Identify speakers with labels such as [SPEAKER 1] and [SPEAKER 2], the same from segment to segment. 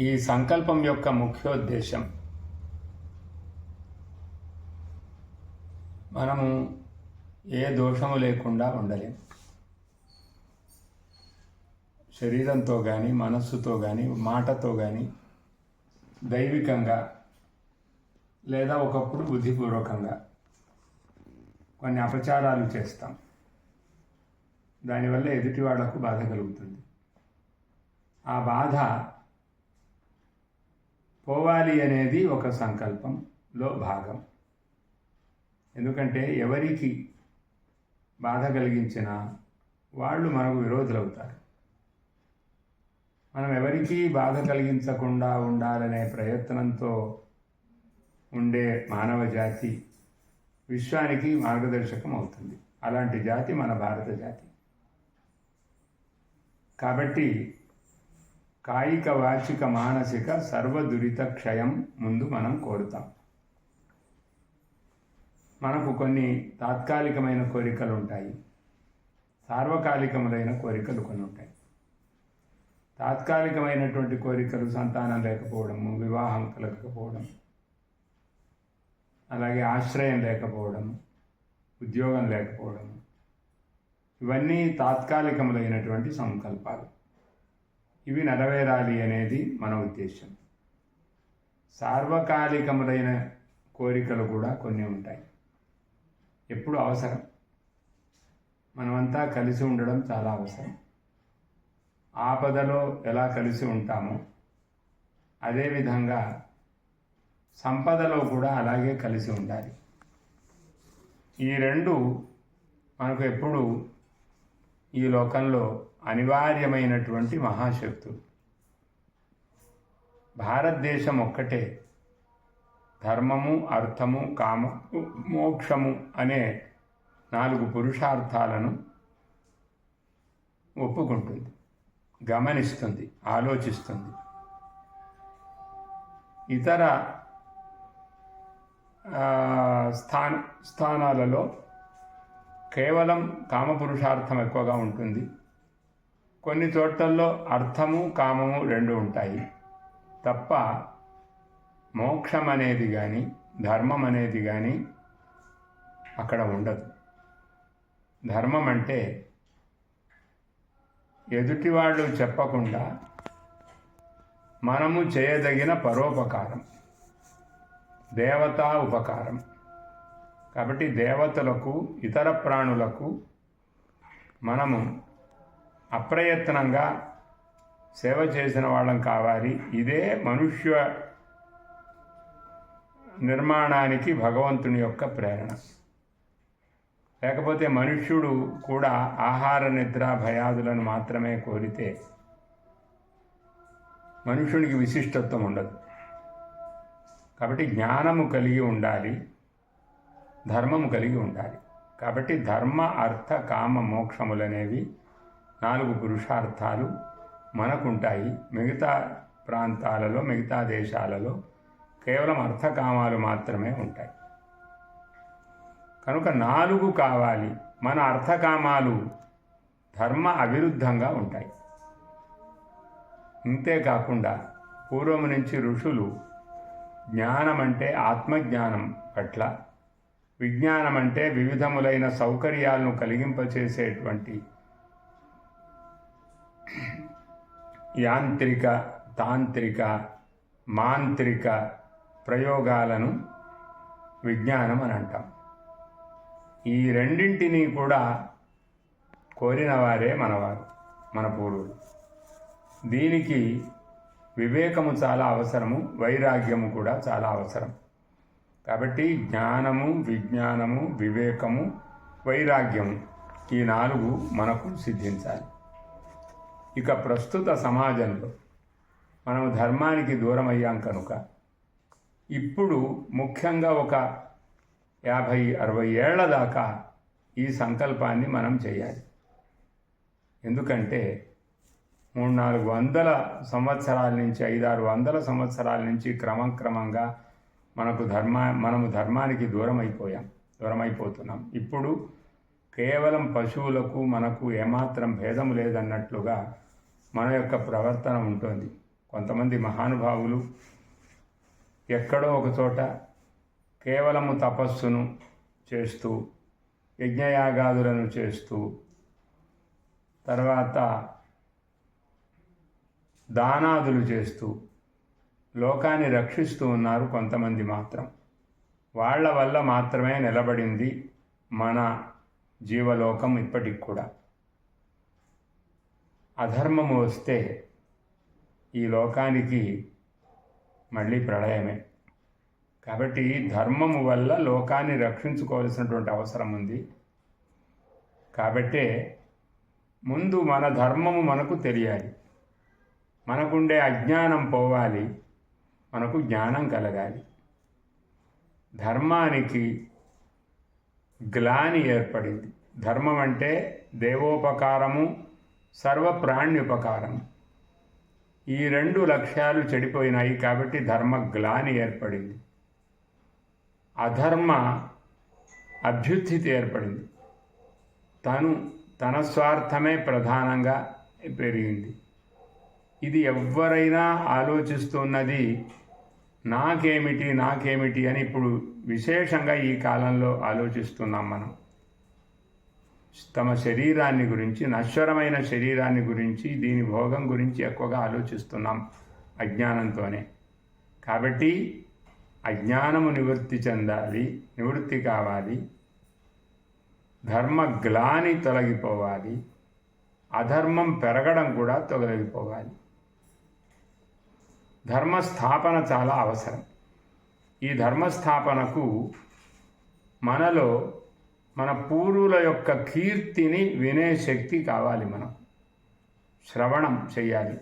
[SPEAKER 1] ఈ సంకల్పం యొక్క ముఖ్యోద్దేశం మనము ఏ దోషము లేకుండా ఉండలేం. శరీరంతో కానీ, మనస్సుతో కానీ, మాటతో కానీ, దైవికంగా లేదా ఒకప్పుడు బుద్ధిపూర్వకంగా కొన్ని అపచారాలు చేస్తాం. దానివల్ల ఎదుటి వాళ్లకు బాధ కలుగుతుంది. ఆ బాధ పోవాలి అనేది ఒక సంకల్పంలో భాగం. ఎందుకంటే ఎవరికి బాధ కలిగించినా వాళ్ళు మనకు విరోధులవుతారు. మనం ఎవరికీ బాధ కలిగించకుండా ఉండాలనే ప్రయత్నంతో ఉండే మానవ జాతి విశ్వానికి మార్గదర్శకం అవుతుంది. అలాంటి జాతి మన భారత జాతి. కాబట్టి కాయిక, వాచిక, మానసిక సర్వదురిత క్షయం ముందు మనం కోరుతాం. మనకు కొన్ని తాత్కాలికమైన కోరికలు ఉంటాయి, సార్వకాలికములైన కోరికలు కొన్ని ఉంటాయి. తాత్కాలికమైనటువంటి కోరికలు సంతానం లేకపోవడము, వివాహం కలగకపోవడం, అలాగే ఆశ్రయం లేకపోవడం, ఉద్యోగం లేకపోవడం, ఇవన్నీ తాత్కాలికములైనటువంటి సంకల్పాలు. ఇవి నెరవేరాలి అనేది మన ఉద్దేశం. సార్వకాలికములైన కోరికలు కూడా కొన్ని ఉంటాయి. ఎప్పుడు అవసరం, మనమంతా కలిసి ఉండడం చాలా అవసరం. ఆపదలో ఎలా కలిసి ఉంటామో అదేవిధంగా సంపదలో కూడా అలాగే కలిసి ఉండాలి. ఈ రెండు మనకు ఎప్పుడు ఈ లోకంలో అనివార్యమైనటువంటి మహాశక్తులు. భారతదేశం ఒక్కటే ధర్మము, అర్థము, కామము, మోక్షము అనే 4 పురుషార్థాలను ఒప్పుకుంటుంది, గమనిస్తుంది, ఆలోచిస్తుంది. ఇతర స్థానాలలో కేవలం కామపురుషార్థం ఎక్కువగా ఉంటుంది. కొన్ని చోట్లలో అర్థము, కామము 2 ఉంటాయి తప్ప మోక్షం అనేది కానీ, ధర్మం అనేది కానీ అక్కడ ఉండదు. ధర్మం అంటే ఎదుటివాళ్ళు చెప్పకుండా మనము చేయదగిన పరోపకారం, దేవతా ఉపకారం. కాబట్టి దేవతలకు, ఇతర ప్రాణులకు మనము అప్రయత్నంగా సేవ చేసిన వాళ్ళం కావాలి. ఇదే మనుష్య నిర్మాణానికి భగవంతుని యొక్క ప్రేరణ. లేకపోతే మనుష్యుడు కూడా ఆహార, నిద్ర, భయాదులను మాత్రమే కోరితే మనుష్యునికి విశిష్టత్వం ఉండదు. కాబట్టి జ్ఞానము కలిగి ఉండాలి, ధర్మము కలిగి ఉండాలి. కాబట్టి ధర్మ, అర్థ, కామ, మోక్షములనేవి 4 పురుషార్థాలు మనకుంటాయి. మిగతా ప్రాంతాలలో, మిగతా దేశాలలో కేవలం అర్థకామాలు మాత్రమే ఉంటాయి. కనుక 4 కావాలి. మన అర్థకామాలు ధర్మ అవిరుద్ధంగా ఉంటాయి. ఇంతేకాకుండా పూర్వము నుంచి ఋషులు జ్ఞానం అంటే ఆత్మజ్ఞానం పట్ల, విజ్ఞానం అంటే వివిధములైన సౌకర్యాలను కలిగింపచేసేటువంటి యాంత్రిక, తాంత్రిక, మాంత్రిక ప్రయోగాలను విజ్ఞానం అని అంటాం. ఈ రెండింటినీ కూడా కోరిన వారే మనవారు, మన పూర్వులు. దీనికి వివేకము చాలా అవసరము, వైరాగ్యము కూడా చాలా అవసరం. కాబట్టి జ్ఞానము, విజ్ఞానము, వివేకము, వైరాగ్యము ఈ 4 మనకు సిద్ధించాలి. ఇక ప్రస్తుత సమాజంలో మనము ధర్మానికి దూరం అయ్యాం కనుక ఇప్పుడు ముఖ్యంగా ఒక 50-60 ఏళ్ల దాకా ఈ సంకల్పాన్ని మనం చేయాలి. ఎందుకంటే 300-400 సంవత్సరాల నుంచి, 500-600 సంవత్సరాల నుంచి క్రమంగా మనము ధర్మానికి దూరమైపోతున్నాం. ఇప్పుడు కేవలం పశువులకు మనకు ఏమాత్రం భేదం లేదన్నట్లుగా మన యొక్క ప్రవర్తన ఉంటుంది. కొంతమంది మహానుభావులు ఎక్కడో ఒక చోట కేవలము తపస్సును చేస్తూ, యజ్ఞయాగాదులను చేస్తూ, తర్వాత దానాదులు చేస్తూ లోకాన్ని రక్షిస్తూ ఉన్నారు కొంతమంది మాత్రం. వాళ్ళ వల్ల మాత్రమే నిలబడింది మన జీవలోకం ఇప్పటికి కూడా. అధర్మము వస్తే ఈ లోకానికి మళ్ళీ ప్రళయమే. కాబట్టి ధర్మము వల్ల లోకాన్ని రక్షించుకోవాల్సినటువంటి అవసరం ఉంది. కాబట్టే ముందు మన ధర్మము మనకు తెలియాలి, మనకుండే అజ్ఞానం పోవాలి, మనకు జ్ఞానం కలగాలి. ధర్మానికి గ్లాని ఏర్పడింది. ధర్మం అంటే దేవోపకారము, సర్వప్రాణ్యుపకారము. ఈ రెండు లక్ష్యాలు చెడిపోయినాయి కాబట్టి ధర్మ గ్లాని ఏర్పడింది. అధర్మ అభ్యుత్థితి ఏర్పడింది. తన స్వార్థమే ప్రధానంగా పెరిగింది. ఇది ఎవరైనా ఆలోచిస్తున్నది నాకేమిటి అని ఇప్పుడు విశేషంగా ఈ కాలంలో ఆలోచిస్తున్నాం మనం. తమ శరీరాన్ని గురించి, నశ్వరమైన శరీరాన్ని గురించి, దీని భోగం గురించి ఎక్కువగా ఆలోచిస్తున్నాం అజ్ఞానంతోనే. కాబట్టి అజ్ఞానము నివృత్తి కావాలి, ధర్మ గ్లాని తొలగిపోవాలి, అధర్మం పెరగడం కూడా తొలగిపోవాలి. ధర్మస్థాపన చాలా అవసరం. ఈ ధర్మస్థాపనకు మనలో మన పూర్వుల యొక్క కీర్తిని వినే శక్తి కావాలి. మనం శ్రవణం చేయాలి,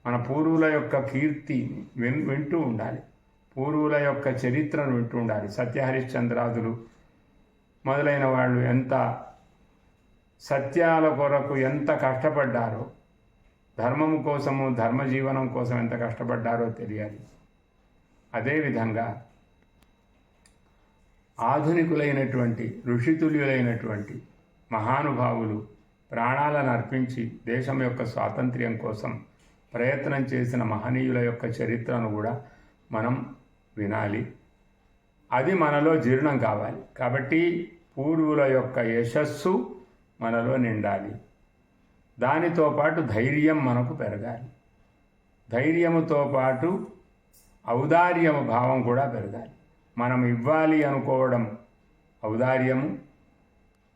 [SPEAKER 1] మన పూర్వుల యొక్క కీర్తిని వింటూ ఉండాలి, పూర్వుల యొక్క చరిత్రను వింటూ ఉండాలి. సత్యహరిశ్చంద్రాదులు మొదలైన వాళ్ళు ఎంత సత్యాల కొరకు ఎంత కష్టపడ్డారో, ధర్మము కోసము, ధర్మజీవనం కోసం ఎంత కష్టపడ్డారో తెలియాలి. అదేవిధంగా ఆధునికులైనటువంటి ఋషితుల్యులైనటువంటి మహానుభావులు ప్రాణాలను అర్పించి దేశం యొక్క స్వాతంత్ర్యం కోసం ప్రయత్నం చేసిన మహనీయుల యొక్క చరిత్రను కూడా మనం వినాలి. అది మనలో జీర్ణం కావాలి. కాబట్టి పూర్వుల యొక్క యశస్సు మనలో నిండాలి. దానితో పాటు ధైర్యం మనకు పెరగాలి. ధైర్యముతో పాటు ఔదార్యము భావం కూడా పెరగాలి. మనం ఇవ్వాలి అనుకోవడం ఔదార్యము,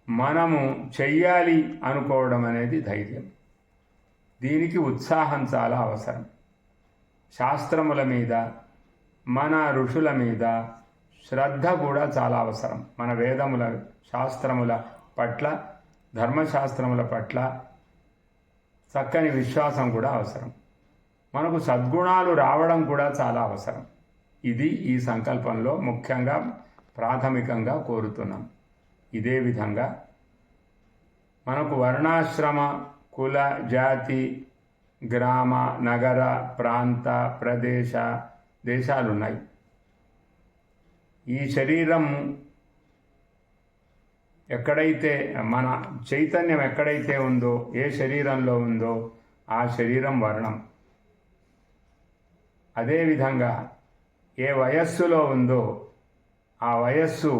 [SPEAKER 1] మనము చెయ్యాలి అనుకోవడం అనేది ధైర్యం. దీనికి ఉత్సాహం చాలా అవసరం. శాస్త్రముల మీద, మన ఋషుల మీద శ్రద్ధ కూడా చాలా అవసరం. మన వేదముల, శాస్త్రముల పట్ల, ధర్మశాస్త్రముల పట్ల చక్కని విశ్వాసం కూడా అవసరం. మనకు సద్గుణాలు రావడం కూడా చాలా అవసరం. ఇది ఈ సంకల్పంలో ముఖ్యంగా ప్రాథమికంగా కోరుతున్నాం. ఇదే విధంగా మనకు వర్ణాశ్రమ, కుల, జాతి, గ్రామ, నగర, ప్రాంత, దేశాలు ఉన్నాయి. ఈ శరీరం ఎక్కడైతే, మన చైతన్యం ఎక్కడైతే ఉందో, ఏ శరీరంలో ఉందో ఆ శరీరం వర్ణం. అదేవిధంగా ఏ వయస్సులో ఉందో ఆ వయస్సు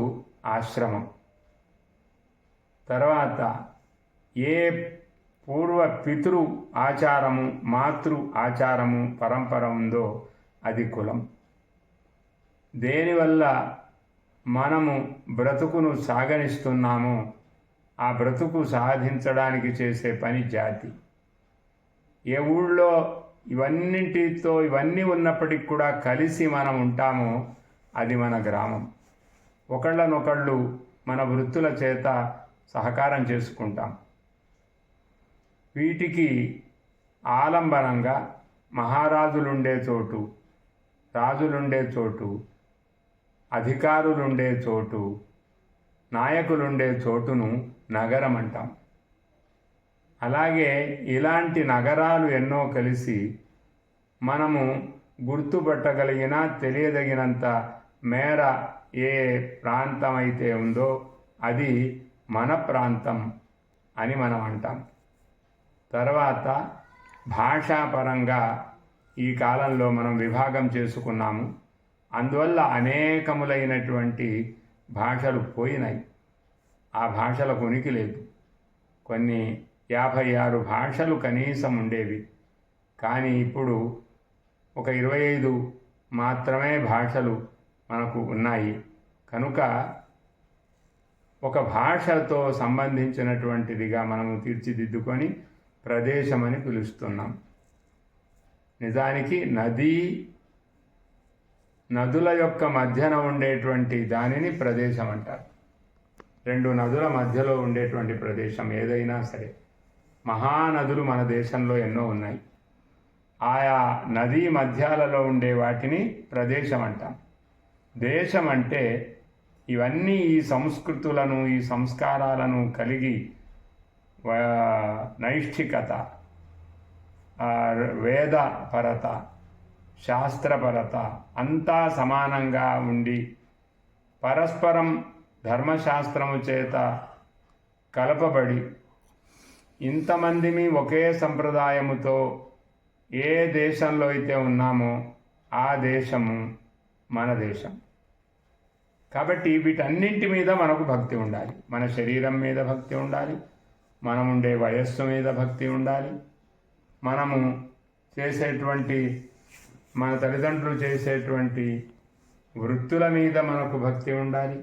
[SPEAKER 1] ఆశ్రమం. తర్వాత ఏ పూర్వ పితృ ఆచారము, మాతృ ఆచారము, పరంపర ఉందో అది కులం. దేనివల్ల మనము బ్రతుకును సాగనిస్తున్నామో ఆ బ్రతుకు సాధించడానికి చేసే పని జాతి. ఏ ఊళ్ళో ఇవన్నీ ఉన్నప్పటికీ కూడా కలిసి మనం ఉంటామో అది మన గ్రామం. ఒకళ్ళనొకళ్ళు మన వృత్తుల చేత సహకారం చేసుకుంటాం. వీటికి ఆలంబనంగా మహారాజులుండే చోటు, రాజులుండే చోటు, అధికారులుండే చోటు, నాయకులుండే చోటును నగరం అంటాం. అలాగే ఇలాంటి నగరాలు ఎన్నో కలిసి మనము గుర్తుపట్టగలిగిన, తెలియదగినంత మేర ఏ ప్రాంతం అయితే ఉందో అది మన ప్రాంతం అని మనం అంటాం. తర్వాత భాషాపరంగా ఈ కాలంలో మనం విభాగం చేసుకున్నాము. అందువల్ల అనేకములైనటువంటి భాషలు పోయినాయి. ఆ భాషలకు ఉనికి లేదు. కొన్ని 56 భాషలు కనీసం ఉండేవి. కానీ ఇప్పుడు ఒక 25 మాత్రమే భాషలు మనకు ఉన్నాయి. కనుక ఒక భాషతో సంబంధించినటువంటిదిగా మనము తీర్చిదిద్దుకొని ప్రదేశమని పిలుస్తున్నాం. నిజానికి నదుల యొక్క మధ్యన ఉండేటువంటి దానిని ప్రదేశం అంటారు. 2 నదుల మధ్యలో ఉండేటువంటి ప్రదేశం ఏదైనా సరే. మహానదులు మన దేశంలో ఎన్నో ఉన్నాయి. ఆయా నదీ మధ్యాలలో ఉండే వాటిని ప్రదేశం అంటాం. దేశం అంటే ఇవన్నీ ఈ సంస్కృతులను, ఈ సంస్కారాలను కలిగి నైష్ఠికత, వేదపరత, శాస్త్రపరత అంతా సమానంగా ఉండి పరస్పరం ధర్మశాస్త్రము చేత కలపబడి ఇంతమందిని ఒకే సంప్రదాయముతో ఏ దేశంలో అయితే ఉన్నామో ఆ దేశము మన దేశం. కాబట్టి వీటన్నింటి మీద మనకు భక్తి ఉండాలి. మన శరీరం మీద భక్తి ఉండాలి, మనం ఉండే వయస్సు మీద భక్తి ఉండాలి, మనము చేసేటువంటి మన తల్లిదండ్రులు చేసేటువంటి వృత్తుల మీద మనకు భక్తి ఉండాలి,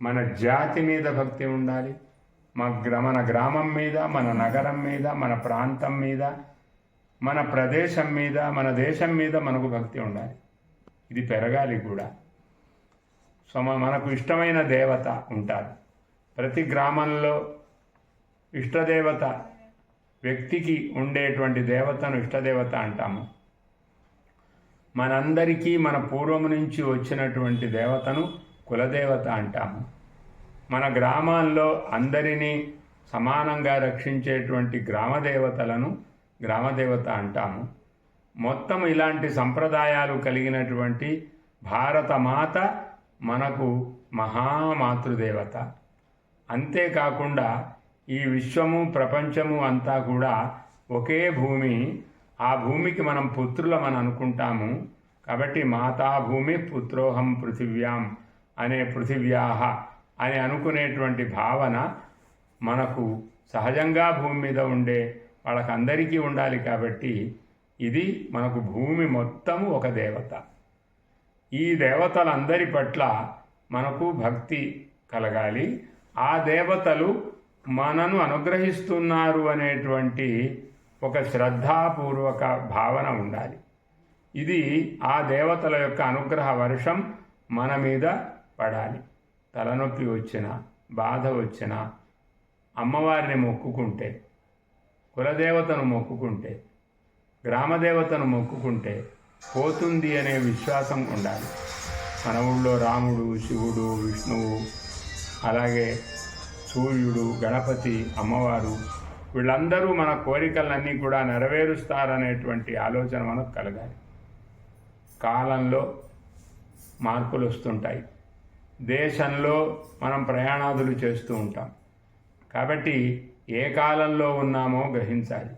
[SPEAKER 1] మన జాతి మీద భక్తి ఉండాలి, మన గ్రామం మీద, మన నగరం మీద, మన ప్రాంతం మీద, మన ప్రదేశం మీద, మన దేశం మీద మనకు భక్తి ఉండాలి. ఇది పెరగాలి కూడా. సో మనకు ఇష్టమైన దేవత ఉంటారు. ప్రతి గ్రామంలో ఇష్టదేవత, వ్యక్తికి ఉండేటువంటి దేవతను ఇష్టదేవత అంటాము. మనందరికీ మన పూర్వము నుంచి వచ్చినటువంటి దేవతను కులదేవత అంటాము. మన గ్రామాల్లో అందరినీ సమానంగా రక్షించేటువంటి గ్రామదేవతలను గ్రామదేవత అంటాము. మొత్తం ఇలాంటి సంప్రదాయాలు కలిగినటువంటి భారతమాత మనకు మహామాతృదేవత. అంతేకాకుండా ఈ విశ్వము, ప్రపంచము అంతా కూడా ఒకే భూమి. ఆ భూమికి మనం పుత్రులమని అనుకుంటాము. కాబట్టి మాతాభూమి పుత్రోహం పృథివ్యాం అనే పృథివ్యాహ అని అనుకునేటువంటి భావన మనకు సహజంగా భూమి మీద ఉండే వాళ్ళకందరికీ ఉండాలి. కాబట్టి ఇది మనకు భూమి మొత్తము ఒక దేవత. ఈ దేవతలందరి పట్ల మనకు భక్తి కలగాలి. ఆ దేవతలు మనను అనుగ్రహిస్తున్నారు అనేటువంటి ఒక శ్రద్ధాపూర్వక భావన ఉండాలి. ఇది ఆ దేవతల యొక్క అనుగ్రహ వర్షం మన మీద పడాలి. తలనొప్పి వచ్చినా, బాధ వచ్చినా అమ్మవారిని మొక్కుకుంటే, కులదేవతను మొక్కుకుంటే, గ్రామదేవతను మొక్కుకుంటే పోతుంది అనే విశ్వాసం ఉండాలి. మన ఊళ్ళో రాముడు, శివుడు, విష్ణువు, అలాగే సూర్యుడు, గణపతి, అమ్మవారు వీళ్ళందరూ మన కోరికలన్నీ కూడా నెరవేరుస్తారనేటువంటి ఆలోచన మనకు కలగాలి. కాలంలో మార్పులు వస్తుంటాయి. దేశంలో మనం ప్రయాణాదులు చేస్తూ ఉంటాం. కాబట్టి ఏ కాలంలో ఉన్నామో గ్రహించాలి.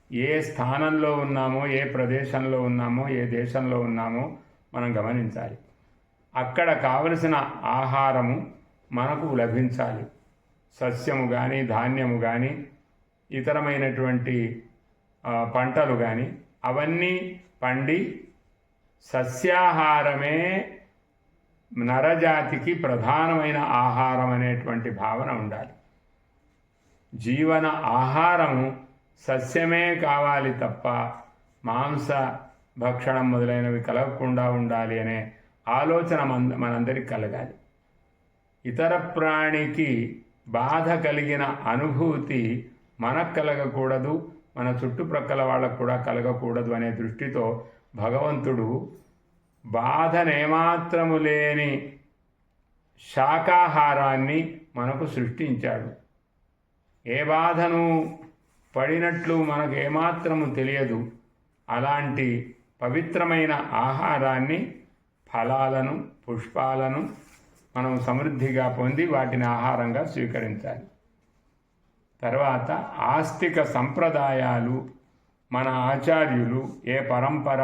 [SPEAKER 1] ఏ స్థానంలో ఉన్నామో, ఏ ప్రదేశంలో ఉన్నామో, ఏ దేశంలో ఉన్నామో మనం గమనించాలి. అక్కడ కావలసిన ఆహారము మనకు లభించాలి. సస్యము కానీ, ధాన్యము కానీ, ఇతరమైనటువంటి పంటలు కానీ అవన్నీ పండి సస్యాహారమే నరజాతికి ప్రధానమైన ఆహారం అనేటువంటి భావన ఉండాలి. జీవన ఆహారము సస్యమే కావాలి తప్ప మాంస భక్షణం మొదలైనవి కలగకుండా ఉండాలి అనే ఆలోచన మనందరికి కలగాలి. ఇతర ప్రాణికి బాధ కలిగిన అనుభూతి మనకు కలగకూడదు, మన చుట్టుప్రక్కల వాళ్ళకు కూడా కలగకూడదు అనే దృష్టితో భగవంతుడు బాధనేమాత్రము లేని శాకాహారాన్ని మనకు సృష్టించాడు. ఏ బాధను పడినట్లు మనకు ఏమాత్రము తెలియదు. అలాంటి పవిత్రమైన ఆహారాన్ని, ఫలాలను, పుష్పాలను మనం సమృద్ధిగా పొంది వాటిని ఆహారంగా స్వీకరించాలి. తర్వాత ఆస్తిక సంప్రదాయాలు మన ఆచార్యులు ఏ పరంపర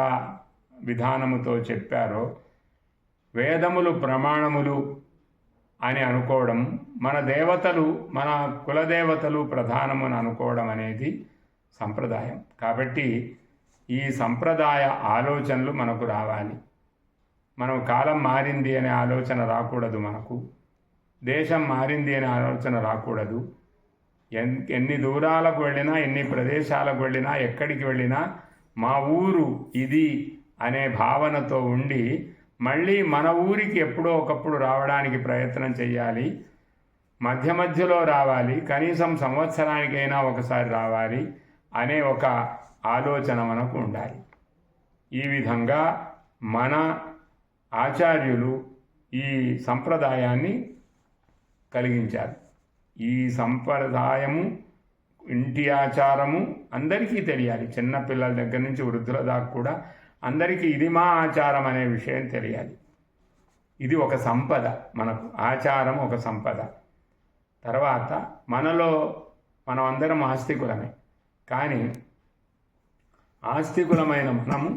[SPEAKER 1] విధానముతో చెప్పారో వేదములు ప్రమాణములు అని అనుకోవడం, మన దేవతలు మన కులదేవతలు ప్రధానమని అనుకోవడం అనేది సంప్రదాయం. కాబట్టి ఈ సంప్రదాయ ఆలోచనలు మనకు రావాలి. మనం కాలం మారింది అనే ఆలోచన రాకూడదు, మనకు దేశం మారింది అనే ఆలోచన రాకూడదు. ఎన్ని దూరాలకు వెళ్ళినా, ఎన్ని ప్రదేశాలకు వెళ్ళినా, ఎక్కడికి వెళ్ళినా మా ఊరు ఇది అనే భావనతో ఉండి మళ్ళీ మన ఊరికి ఎప్పుడో ఒకప్పుడు రావడానికి ప్రయత్నం చేయాలి. మధ్య మధ్యలో రావాలి, కనీసం సంవత్సరానికైనా ఒకసారి రావాలి అనే ఒక ఆలోచన మనకు ఉండాలి. ఈ విధంగా మన ఆచార్యులు ఈ సంప్రదాయాన్ని కలిగించారు. ఈ సంప్రదాయము, ఇంటి ఆచారము అందరికీ తెలియాలి. చిన్నపిల్లల దగ్గర నుంచి వృద్ధుల దాకా కూడా అందరికీ ఇది మా ఆచారం అనే విషయం తెలియాలి. ఇది ఒక సంపద, మనకు ఆచారం ఒక సంపద. తర్వాత మనలో మనం అందరం ఆస్తికులమే. కానీ ఆస్తికులమైన మనము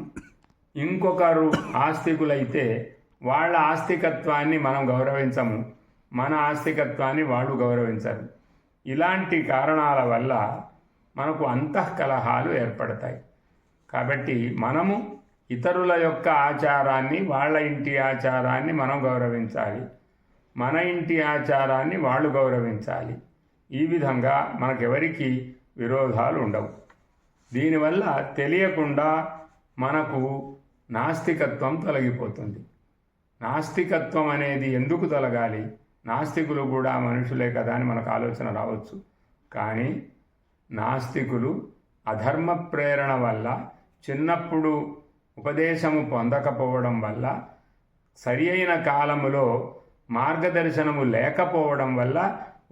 [SPEAKER 1] ఇంకొకరు ఆస్తికులైతే వాళ్ళ ఆస్తికత్వాన్ని మనం గౌరవించము, మన ఆస్తికత్వాన్ని వాళ్ళు గౌరవించరు. ఇలాంటి కారణాల వల్ల మనకు అంతఃకలహాలు ఏర్పడతాయి. కాబట్టి మనము ఇతరుల యొక్క ఆచారాన్ని, వాళ్ళ ఇంటి ఆచారాన్ని మనం గౌరవించాలి, మన ఇంటి ఆచారాన్ని వాళ్ళు గౌరవించాలి. ఈ విధంగా మనకెవరికి విరోధాలు ఉండవు. దీనివల్ల తెలియకుండా మనకు నాస్తికత్వం తొలగిపోతుంది. నాస్తికత్వం అనేది ఎందుకు తొలగాలి? నాస్తికులు కూడా మనుషులే కదా అని మనకు ఆలోచన రావచ్చు. కానీ నాస్తికులు అధర్మ ప్రేరణ వల్ల, చిన్నప్పుడు ఉపదేశము పొందకపోవడం వల్ల, సరి అయిన కాలములో మార్గదర్శనము లేకపోవడం వల్ల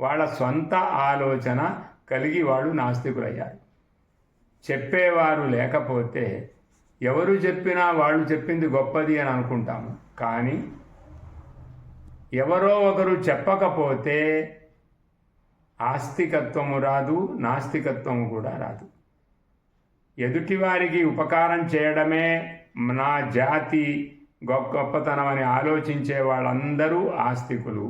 [SPEAKER 1] వాళ్ళ స్వంత ఆలోచన కలిగి వాళ్ళు నాస్తికులయ్యారు. చెప్పేవారు లేకపోతే ఎవరు చెప్పినా వాళ్ళు చెప్పింది గొప్పది అని అనుకుంటాము. కానీ ఎవరో ఒకరు చెప్పకపోతే ఆస్తికత్వము రాదు, నాస్తికత్వము కూడా రాదు. ఎదుటివారికి ఉపకారం చేయడమే నా జాతి గొప్పతనం అని ఆలోచించే వాళ్ళందరూ ఆస్తికులు.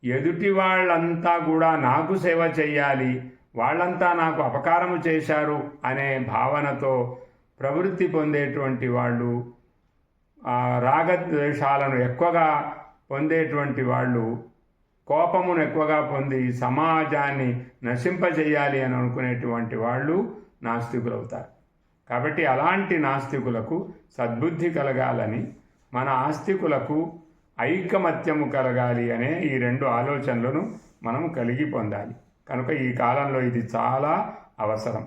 [SPEAKER 1] ఎదుటి వాళ్ళంతా కూడా నాకు సేవ చేయాలి, వాళ్ళంతా నాకు అపకారము చేశారు అనే భావనతో ప్రవృత్తి పొందేటువంటి వాళ్ళు, రాగద్వేషాలను ఎక్కువగా పొందేటువంటి వాళ్ళు, కోపమును ఎక్కువగా పొంది సమాజాన్ని నశింపజేయాలి అని అనుకునేటువంటి వాళ్ళు నాస్తికులు అవుతారు. కాబట్టి అలాంటి నాస్తికులకు సద్బుద్ధి కలగాలని, మన ఆస్తికులకు ఐకమత్యము కలగాలి అనే ఈ రెండు ఆలోచనలను మనం కలిగి పొందాలి. కనుక ఈ కాలంలో ఇది చాలా అవసరం.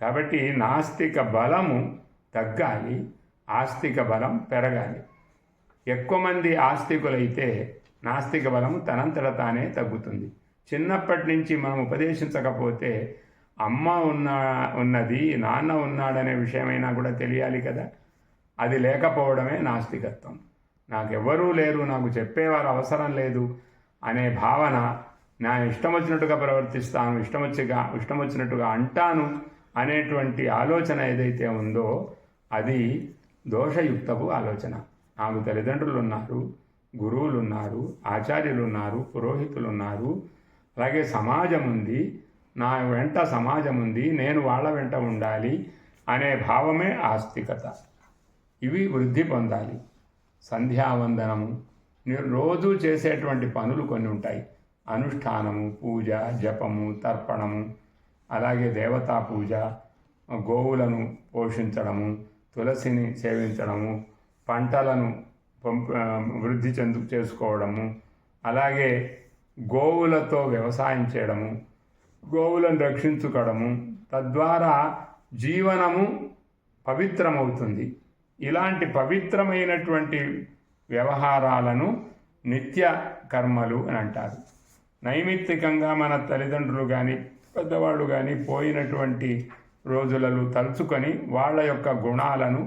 [SPEAKER 1] కాబట్టి నాస్తిక బలము తగ్గాలి, ఆస్తిక బలం పెరగాలి. ఎక్కువ మంది ఆస్తికులైతే నాస్తిక బలము తనంతట తానే తగ్గుతుంది. చిన్నప్పటి నుంచి మనం ఉపదేశించకపోతే అమ్మ ఉన్నది, నాన్న ఉన్నాడనే విషయమైనా కూడా తెలియాలి కదా. అది లేకపోవడమే నాస్తికత్వం. నాకెవ్వరూ లేరు, నాకు చెప్పేవారు అవసరం లేదు అనే భావన, నా ఇష్టం వచ్చినట్టుగా ప్రవర్తిస్తాను, ఇష్టం వచ్చినట్టుగా అంటాను అనేటువంటి ఆలోచన ఏదైతే ఉందో అది దోషయుక్తపు ఆలోచన. నాకు తల్లిదండ్రులు ఉన్నారు, గురువులు ఉన్నారు, ఆచార్యులు ఉన్నారు, పురోహితులు ఉన్నారు, అలాగే సమాజం ఉంది, నా వెంట సమాజం ఉంది, నేను వాళ్ళ వెంట ఉండాలి అనే భావమే ఆస్తికత. ఇవి వృద్ధి పొందాలి. సంధ్యావందనము, రోజు చేసేటువంటి పనులు కొన్ని ఉంటాయి. అనుష్ఠానము, పూజ, జపము, తర్పణము, అలాగే దేవతా పూజ, గోవులను పోషించడము, తులసిని సేవించడము, పంటలను వృద్ధి చేసుకోవడము, అలాగే గోవులతో వ్యవసాయం చేయడము, గోవులను రక్షించుకోవడము, తద్వారా జీవనము పవిత్రమవుతుంది. ఇలాంటి పవిత్రమైనటువంటి వ్యవహారాలను నిత్య కర్మలు అని అంటారు. నైమిత్తికంగా మన తల్లిదండ్రులు కానీ పెద్దవాళ్ళు కానీ పోయినటువంటి రోజులలో తలుచుకొని వాళ్ళ యొక్క గుణాలను,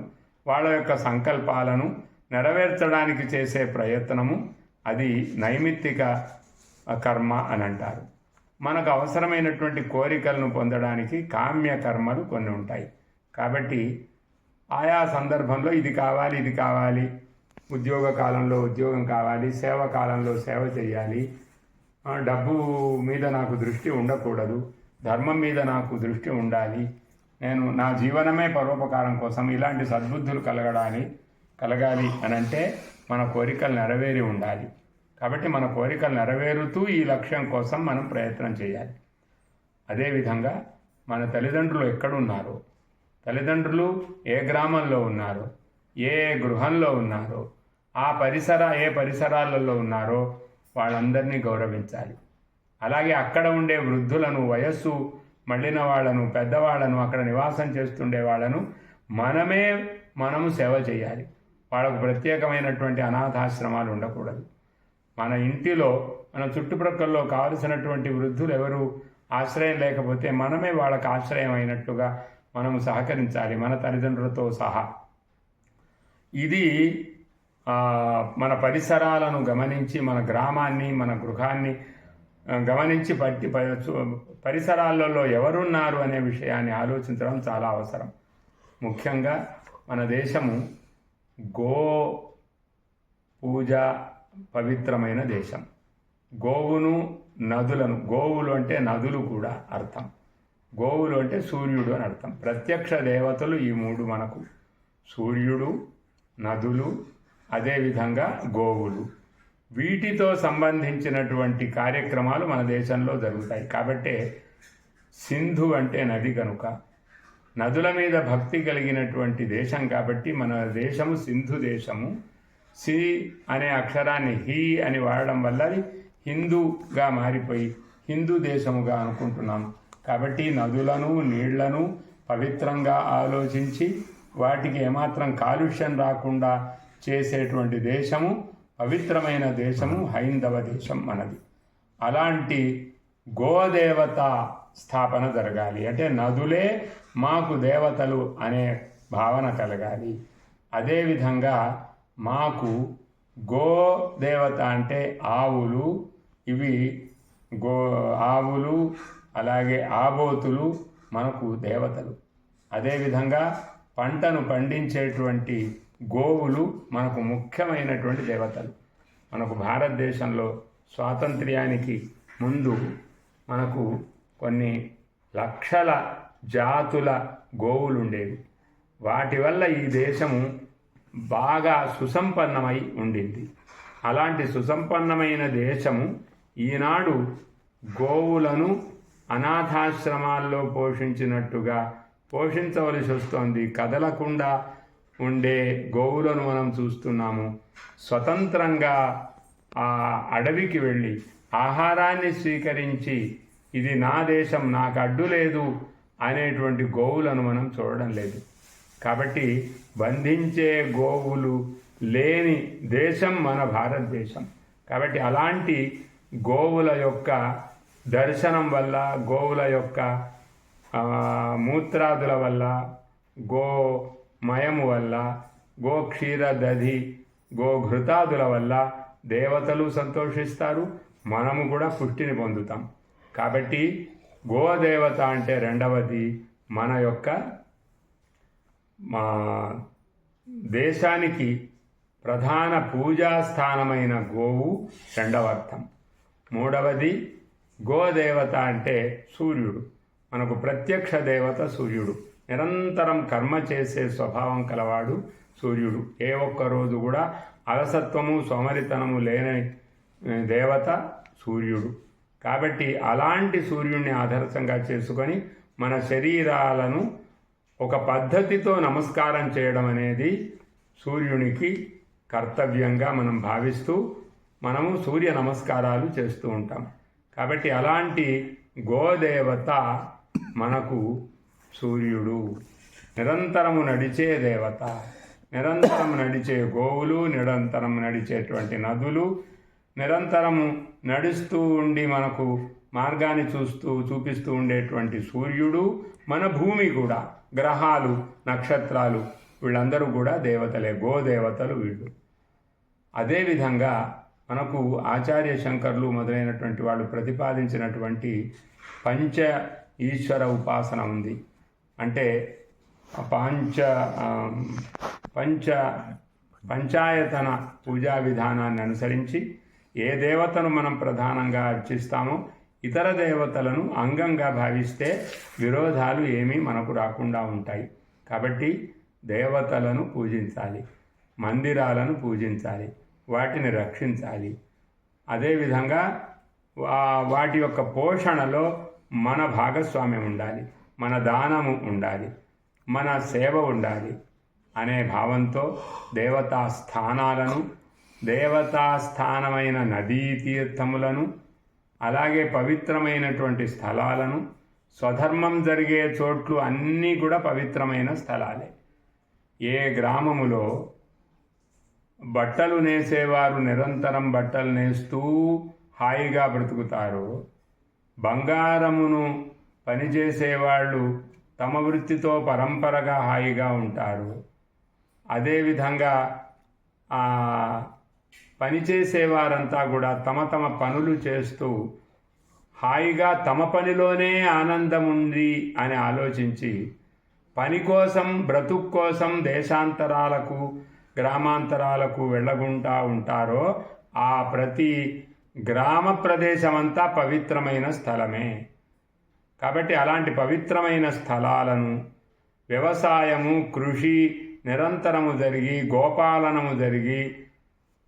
[SPEAKER 1] వాళ్ళ యొక్క సంకల్పాలను నెరవేర్చడానికి చేసే ప్రయత్నము అది నైమిత్తిక కర్మ అని అంటారు. మనకు అవసరమైనటువంటి కోరికలను పొందడానికి కామ్య కర్మలు కొన్ని ఉంటాయి. కాబట్టి ఆయా సందర్భంలో ఇది కావాలి, ఇది కావాలి, ఉద్యోగ కాలంలో ఉద్యోగం కావాలి, సేవ కాలంలో సేవ చేయాలి, డబ్బు మీద నాకు దృష్టి ఉండకూడదు, ధర్మం మీద నాకు దృష్టి ఉండాలి, నేను నా జీవనమే పరోపకారం కోసం, ఇలాంటి సద్బుద్ధులు కలగాలి అని అంటే మన కోరికలు నెరవేరి ఉండాలి. కాబట్టి మన కోరికలు నెరవేరుతూ ఈ లక్ష్యం కోసం మనం ప్రయత్నం చేయాలి. అదేవిధంగా మన తల్లిదండ్రులు ఎక్కడున్నారో, తల్లిదండ్రులు ఏ గ్రామంలో ఉన్నారో, ఏ గృహంలో ఉన్నారో, ఏ పరిసరాలలో ఉన్నారో వాళ్ళందరినీ గౌరవించాలి. అలాగే అక్కడ ఉండే వృద్ధులను, వయస్సు మళ్ళిన వాళ్ళను, పెద్దవాళ్ళను, అక్కడ నివాసం చేస్తుండే వాళ్ళను మనము సేవ చేయాలి. వాళ్ళకు ప్రత్యేకమైనటువంటి అనాథాశ్రమాలు ఉండకూడదు. మన ఇంటిలో, మన చుట్టుప్రక్కల్లో కావలసినటువంటి వృద్ధులు ఎవరు ఆశ్రయం లేకపోతే మనమే వాళ్ళకు ఆశ్రయం అయినట్టుగా మనము సహకరించాలి, మన తల్లిదండ్రులతో సహా. ఇది మన పరిసరాలను గమనించి, మన గ్రామాన్ని, మన గృహాన్ని గమనించి పరిసరాలలో ఎవరున్నారు అనే విషయాన్ని ఆలోచించడం చాలా అవసరం. ముఖ్యంగా మన దేశము గో పూజ పవిత్రమైన దేశం. గోవును, నదులను, గోవులు అంటే నదులు కూడా అర్థం, గోవులు అంటే సూర్యుడు అని అర్థం. ప్రత్యక్ష దేవతలు ఈ మూడు మనకు: సూర్యుడు, నదులు, అదేవిధంగా గోవులు. వీటితో సంబంధించినటువంటి కార్యక్రమాలు మన దేశంలో జరుగుతాయి. కాబట్టే సింధు అంటే నది కనుక, నదుల మీద భక్తి కలిగినటువంటి దేశం కాబట్టి మన దేశము సింధు దేశము. సి అనే అక్షరాన్ని హి అని వాడడం వల్ల అది హిందూగా మారిపోయి హిందూ దేశముగా అనుకుంటున్నాం. కాబట్టి నదులను, నీళ్లను పవిత్రంగా ఆలోచించి వాటికి ఏమాత్రం కాలుష్యం రాకుండా చేసేటువంటి దేశము, పవిత్రమైన దేశము హైందవ దేశం మనది. అలాంటి గోదేవత స్థాపన జరగాలి. అంటే నదులే మాకు దేవతలు అనే భావన కలగాలి. అదేవిధంగా మాకు గోదేవత అంటే ఆవులు, ఇవి ఆవులు, అలాగే ఆబోతులు మనకు దేవతలు. అదేవిధంగా పంటను పండించేటువంటి గోవులు మనకు ముఖ్యమైనటువంటి దేవతలు. మనకు భారతదేశంలో స్వాతంత్ర్యానికి ముందు మనకు కొన్ని లక్షల జాతుల గోవులు ఉండేవి. వాటి వల్ల ఈ దేశము బాగా సుసంపన్నమై ఉండింది. అలాంటి సుసంపన్నమైన దేశము ఈనాడు గోవులను అనాథాశ్రమాల్లో పోషించినట్టుగా పోషించవలసి వస్తోంది. కదలకుండా ఉండే గోవులను మనం చూస్తున్నాము. స్వతంత్రంగా ఆ అడవికి వెళ్ళి ఆహారాన్ని స్వీకరించి ఇది నా దేశం, నాకు అడ్డు లేదు అనేటువంటి గోవులను మనం చూడడం లేదు. కాబట్టి బంధించే గోవులు లేని దేశం మన భారతదేశం. కాబట్టి అలాంటి గోవుల యొక్క దర్శనం వల్ల, గోవుల యొక్క మూత్రాదుల వల్ల, గోమయము వల్ల, గోక్షీర దధి, గోఘృతాదుల వల్ల దేవతలు సంతోషిస్తారు, మనము కూడా పుష్టిని పొందుతాం. కాబట్టి గోదేవత అంటే రెండవది మన యొక్క దేశానికి ప్రధాన పూజాస్థానమైన గోవు రెండవ అర్థం. మూడవది గోదేవత అంటే సూర్యుడు. మనకు ప్రత్యక్ష దేవత సూర్యుడు. నిరంతరం కర్మ చేసే స్వభావం కలవాడు సూర్యుడు. ఏ ఒక్క రోజు కూడా అలసత్వము, సోమరితనము లేని దేవత సూర్యుడు. కాబట్టి అలాంటి సూర్యుడిని ఆదర్శంగా చేసుకొని మన శరీరాలను ఒక పద్ధతితో నమస్కారం చేయడం అనేది సూర్యునికి కర్తవ్యంగా మనం భావిస్తూ మనము సూర్య నమస్కారాలు చేస్తూ ఉంటాం. కాబట్టి అలాంటి గోదేవత మనకు సూర్యుడు. నిరంతరము నడిచే దేవత, నిరంతరం నడిచే గోవులు, నిరంతరం నడిచేటువంటి నదులు, నిరంతరము నడుస్తూ ఉండి మనకు మార్గాన్ని చూపిస్తూ ఉండేటువంటి సూర్యుడు, మన భూమి కూడా, గ్రహాలు, నక్షత్రాలు, వీళ్ళందరూ కూడా దేవతలే, గోదేవతలు వీళ్ళు. అదేవిధంగా మనకు ఆచార్య శంకర్లు మొదలైనటువంటి వాళ్ళు ప్రతిపాదించినటువంటి పంచ ఈశ్వర ఉపాసన ఉంది. అంటే పంచాయతన పూజా విధానాన్ని అనుసరించి ఏ దేవతను మనం ప్రధానంగా అర్చిస్తామో ఇతర దేవతలను అంగంగా భావిస్తే విరోధాలు ఏమీ మనకు రాకుండా ఉంటాయి. కాబట్టి దేవతలను పూజించాలి, మందిరాలను పూజించాలి, వాటిని రక్షించాలి. అదేవిధంగా వాటి యొక్క పోషణలో మన భాగస్వామ్యం ఉండాలి, మన దానము ఉండాలి, మన సేవ ఉండాలి అనే భావంతో దేవతా స్థానాలను, దేవతా స్థానమైన నదీ తీర్థములను, అలాగే పవిత్రమైనటువంటి స్థలాలను, స్వధర్మం జరిగే చోట్లు అన్నీ కూడా పవిత్రమైన స్థలాలే. ఏ గ్రామములో బట్టలు నేసేవారు నిరంతరం బట్టలు నేస్తూ హాయిగా బ్రతుకుతారో, బంగారమును పనిచేసేవాళ్ళు తమ వృత్తితో పరంపరగా హాయిగా ఉంటారు, అదేవిధంగా పనిచేసేవారంతా కూడా తమ తమ పనులు చేస్తూ హాయిగా తమ పనిలోనే ఆనందం ఉంది అని ఆలోచించి పని కోసం, బ్రతుకు కోసం దేశాంతరాలకు, గ్రామాంతరాలకు వెళ్ళగుంటా ఉంటారో ఆ ప్రతి గ్రామ ప్రదేశమంతా పవిత్రమైన స్థలమే. కాబట్టి అలాంటి పవిత్రమైన స్థలాలను వ్యవసాయము, కృషి నిరంతరము జరిగి, గోపాలనము జరిగి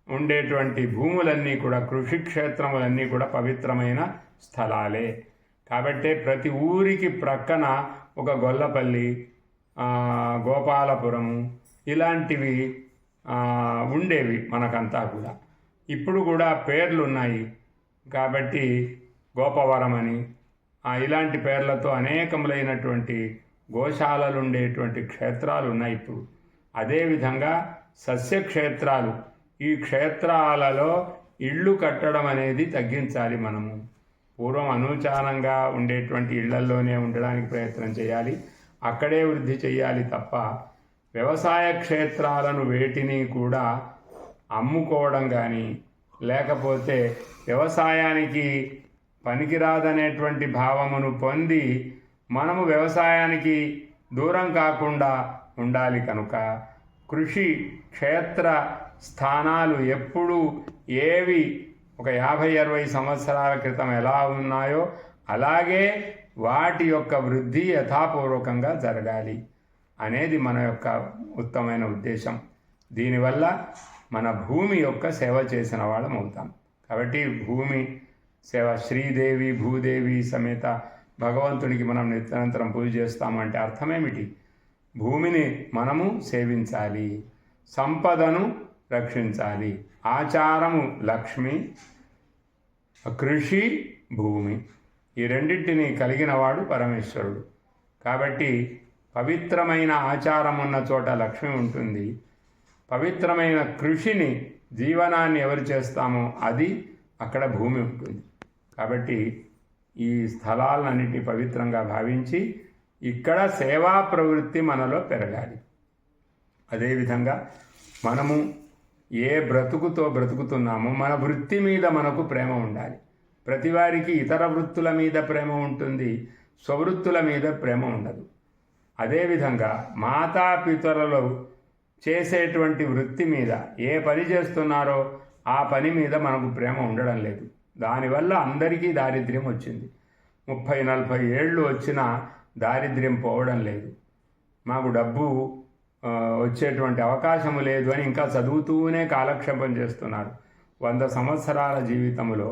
[SPEAKER 1] ఉండేటువంటి భూములన్నీ కూడా, కృషి క్షేత్రములన్నీ కూడా పవిత్రమైన స్థలాలే. కాబట్టి ప్రతి ఊరికి ప్రక్కన ఒక గొల్లపల్లి, గోపాలపురము ఇలాంటివి ఉండేవి మనకంతా కూడా. ఇప్పుడు కూడా పేర్లు ఉన్నాయి కాబట్టి గోపవరం అని ఇలాంటి పేర్లతో అనేకములైనటువంటి గోశాలలు ఉండేటువంటి క్షేత్రాలు ఉన్నాయి ఇప్పుడు. అదేవిధంగా సస్యక్షేత్రాలు, ఈ క్షేత్రాలలో ఇళ్ళు కట్టడం అనేది తగ్గించాలి. మనము పూర్వం అనూచానంగా ఉండేటువంటి ఇళ్లల్లోనే ఉండడానికి ప్రయత్నం చేయాలి, అక్కడే వృద్ధి చేయాలి తప్ప వ్యవసాయ క్షేత్రాలను వేటిని కూడా అమ్ముకోవడం కానీ, లేకపోతే వ్యవసాయానికి పనికిరాదనేటువంటి భావమును పొంది మనము వ్యవసాయానికి దూరం కాకుండా ఉండాలి. కనుక కృషి క్షేత్ర స్థానాలు ఎప్పుడు ఏవి ఒక 50-60 సంవత్సరాల క్రితం ఎలా ఉన్నాయో అలాగే వాటి యొక్క వృద్ధి యథాపూర్వకంగా జరగాలి అనేది మన యొక్క ఉత్తమమైన ఉద్దేశం. దీనివల్ల మన భూమి యొక్క సేవ చేసిన వాళ్ళం అవుతాం. కాబట్టి భూమి సేవ, శ్రీదేవి భూదేవి సమేత భగవంతునికి మనం నిరంతరం పూజ చేస్తామంటే అర్థమేమిటి? భూమిని మనము సేవించాలి, సంపదను రక్షించాలి. ఆచారము లక్ష్మి, కృషి భూమి, ఈ రెండింటిని కలిగినవాడు పరమేశ్వరుడు. కాబట్టి పవిత్రమైన ఆచారం ఉన్న చోట లక్ష్మి ఉంటుంది. పవిత్రమైన కృషిని, జీవనాన్ని ఎవరు చేస్తామో అది అక్కడ భూమి ఉంటుంది. కాబట్టి ఈ స్థలాలన్నింటినీ పవిత్రంగా భావించి ఇక్కడ సేవా ప్రవృత్తి మనలో పెరగాలి. అదేవిధంగా మనము ఏ బ్రతుకుతో బ్రతుకుతున్నామో మన వృత్తి మీద మనకు ప్రేమ ఉండాలి. ప్రతివారికి ఇతర వృత్తుల మీద ప్రేమ ఉంటుంది, స్వవృత్తుల మీద ప్రేమ ఉండదు. అదేవిధంగా మాతాపితరులు చేసేటువంటి వృత్తి మీద, ఏ పని చేస్తున్నారో ఆ పని మీద మనకు ప్రేమ ఉండడం లేదు. దానివల్ల అందరికీ దారిద్ర్యం వచ్చింది. 30-40 ఏళ్ళు వచ్చినా దారిద్ర్యం పోవడం లేదు. మాకు డబ్బు వచ్చేటువంటి అవకాశము లేదు అని ఇంకా చదువుతూనే కాలక్షేపం చేస్తున్నారు. 100 సంవత్సరాల జీవితంలో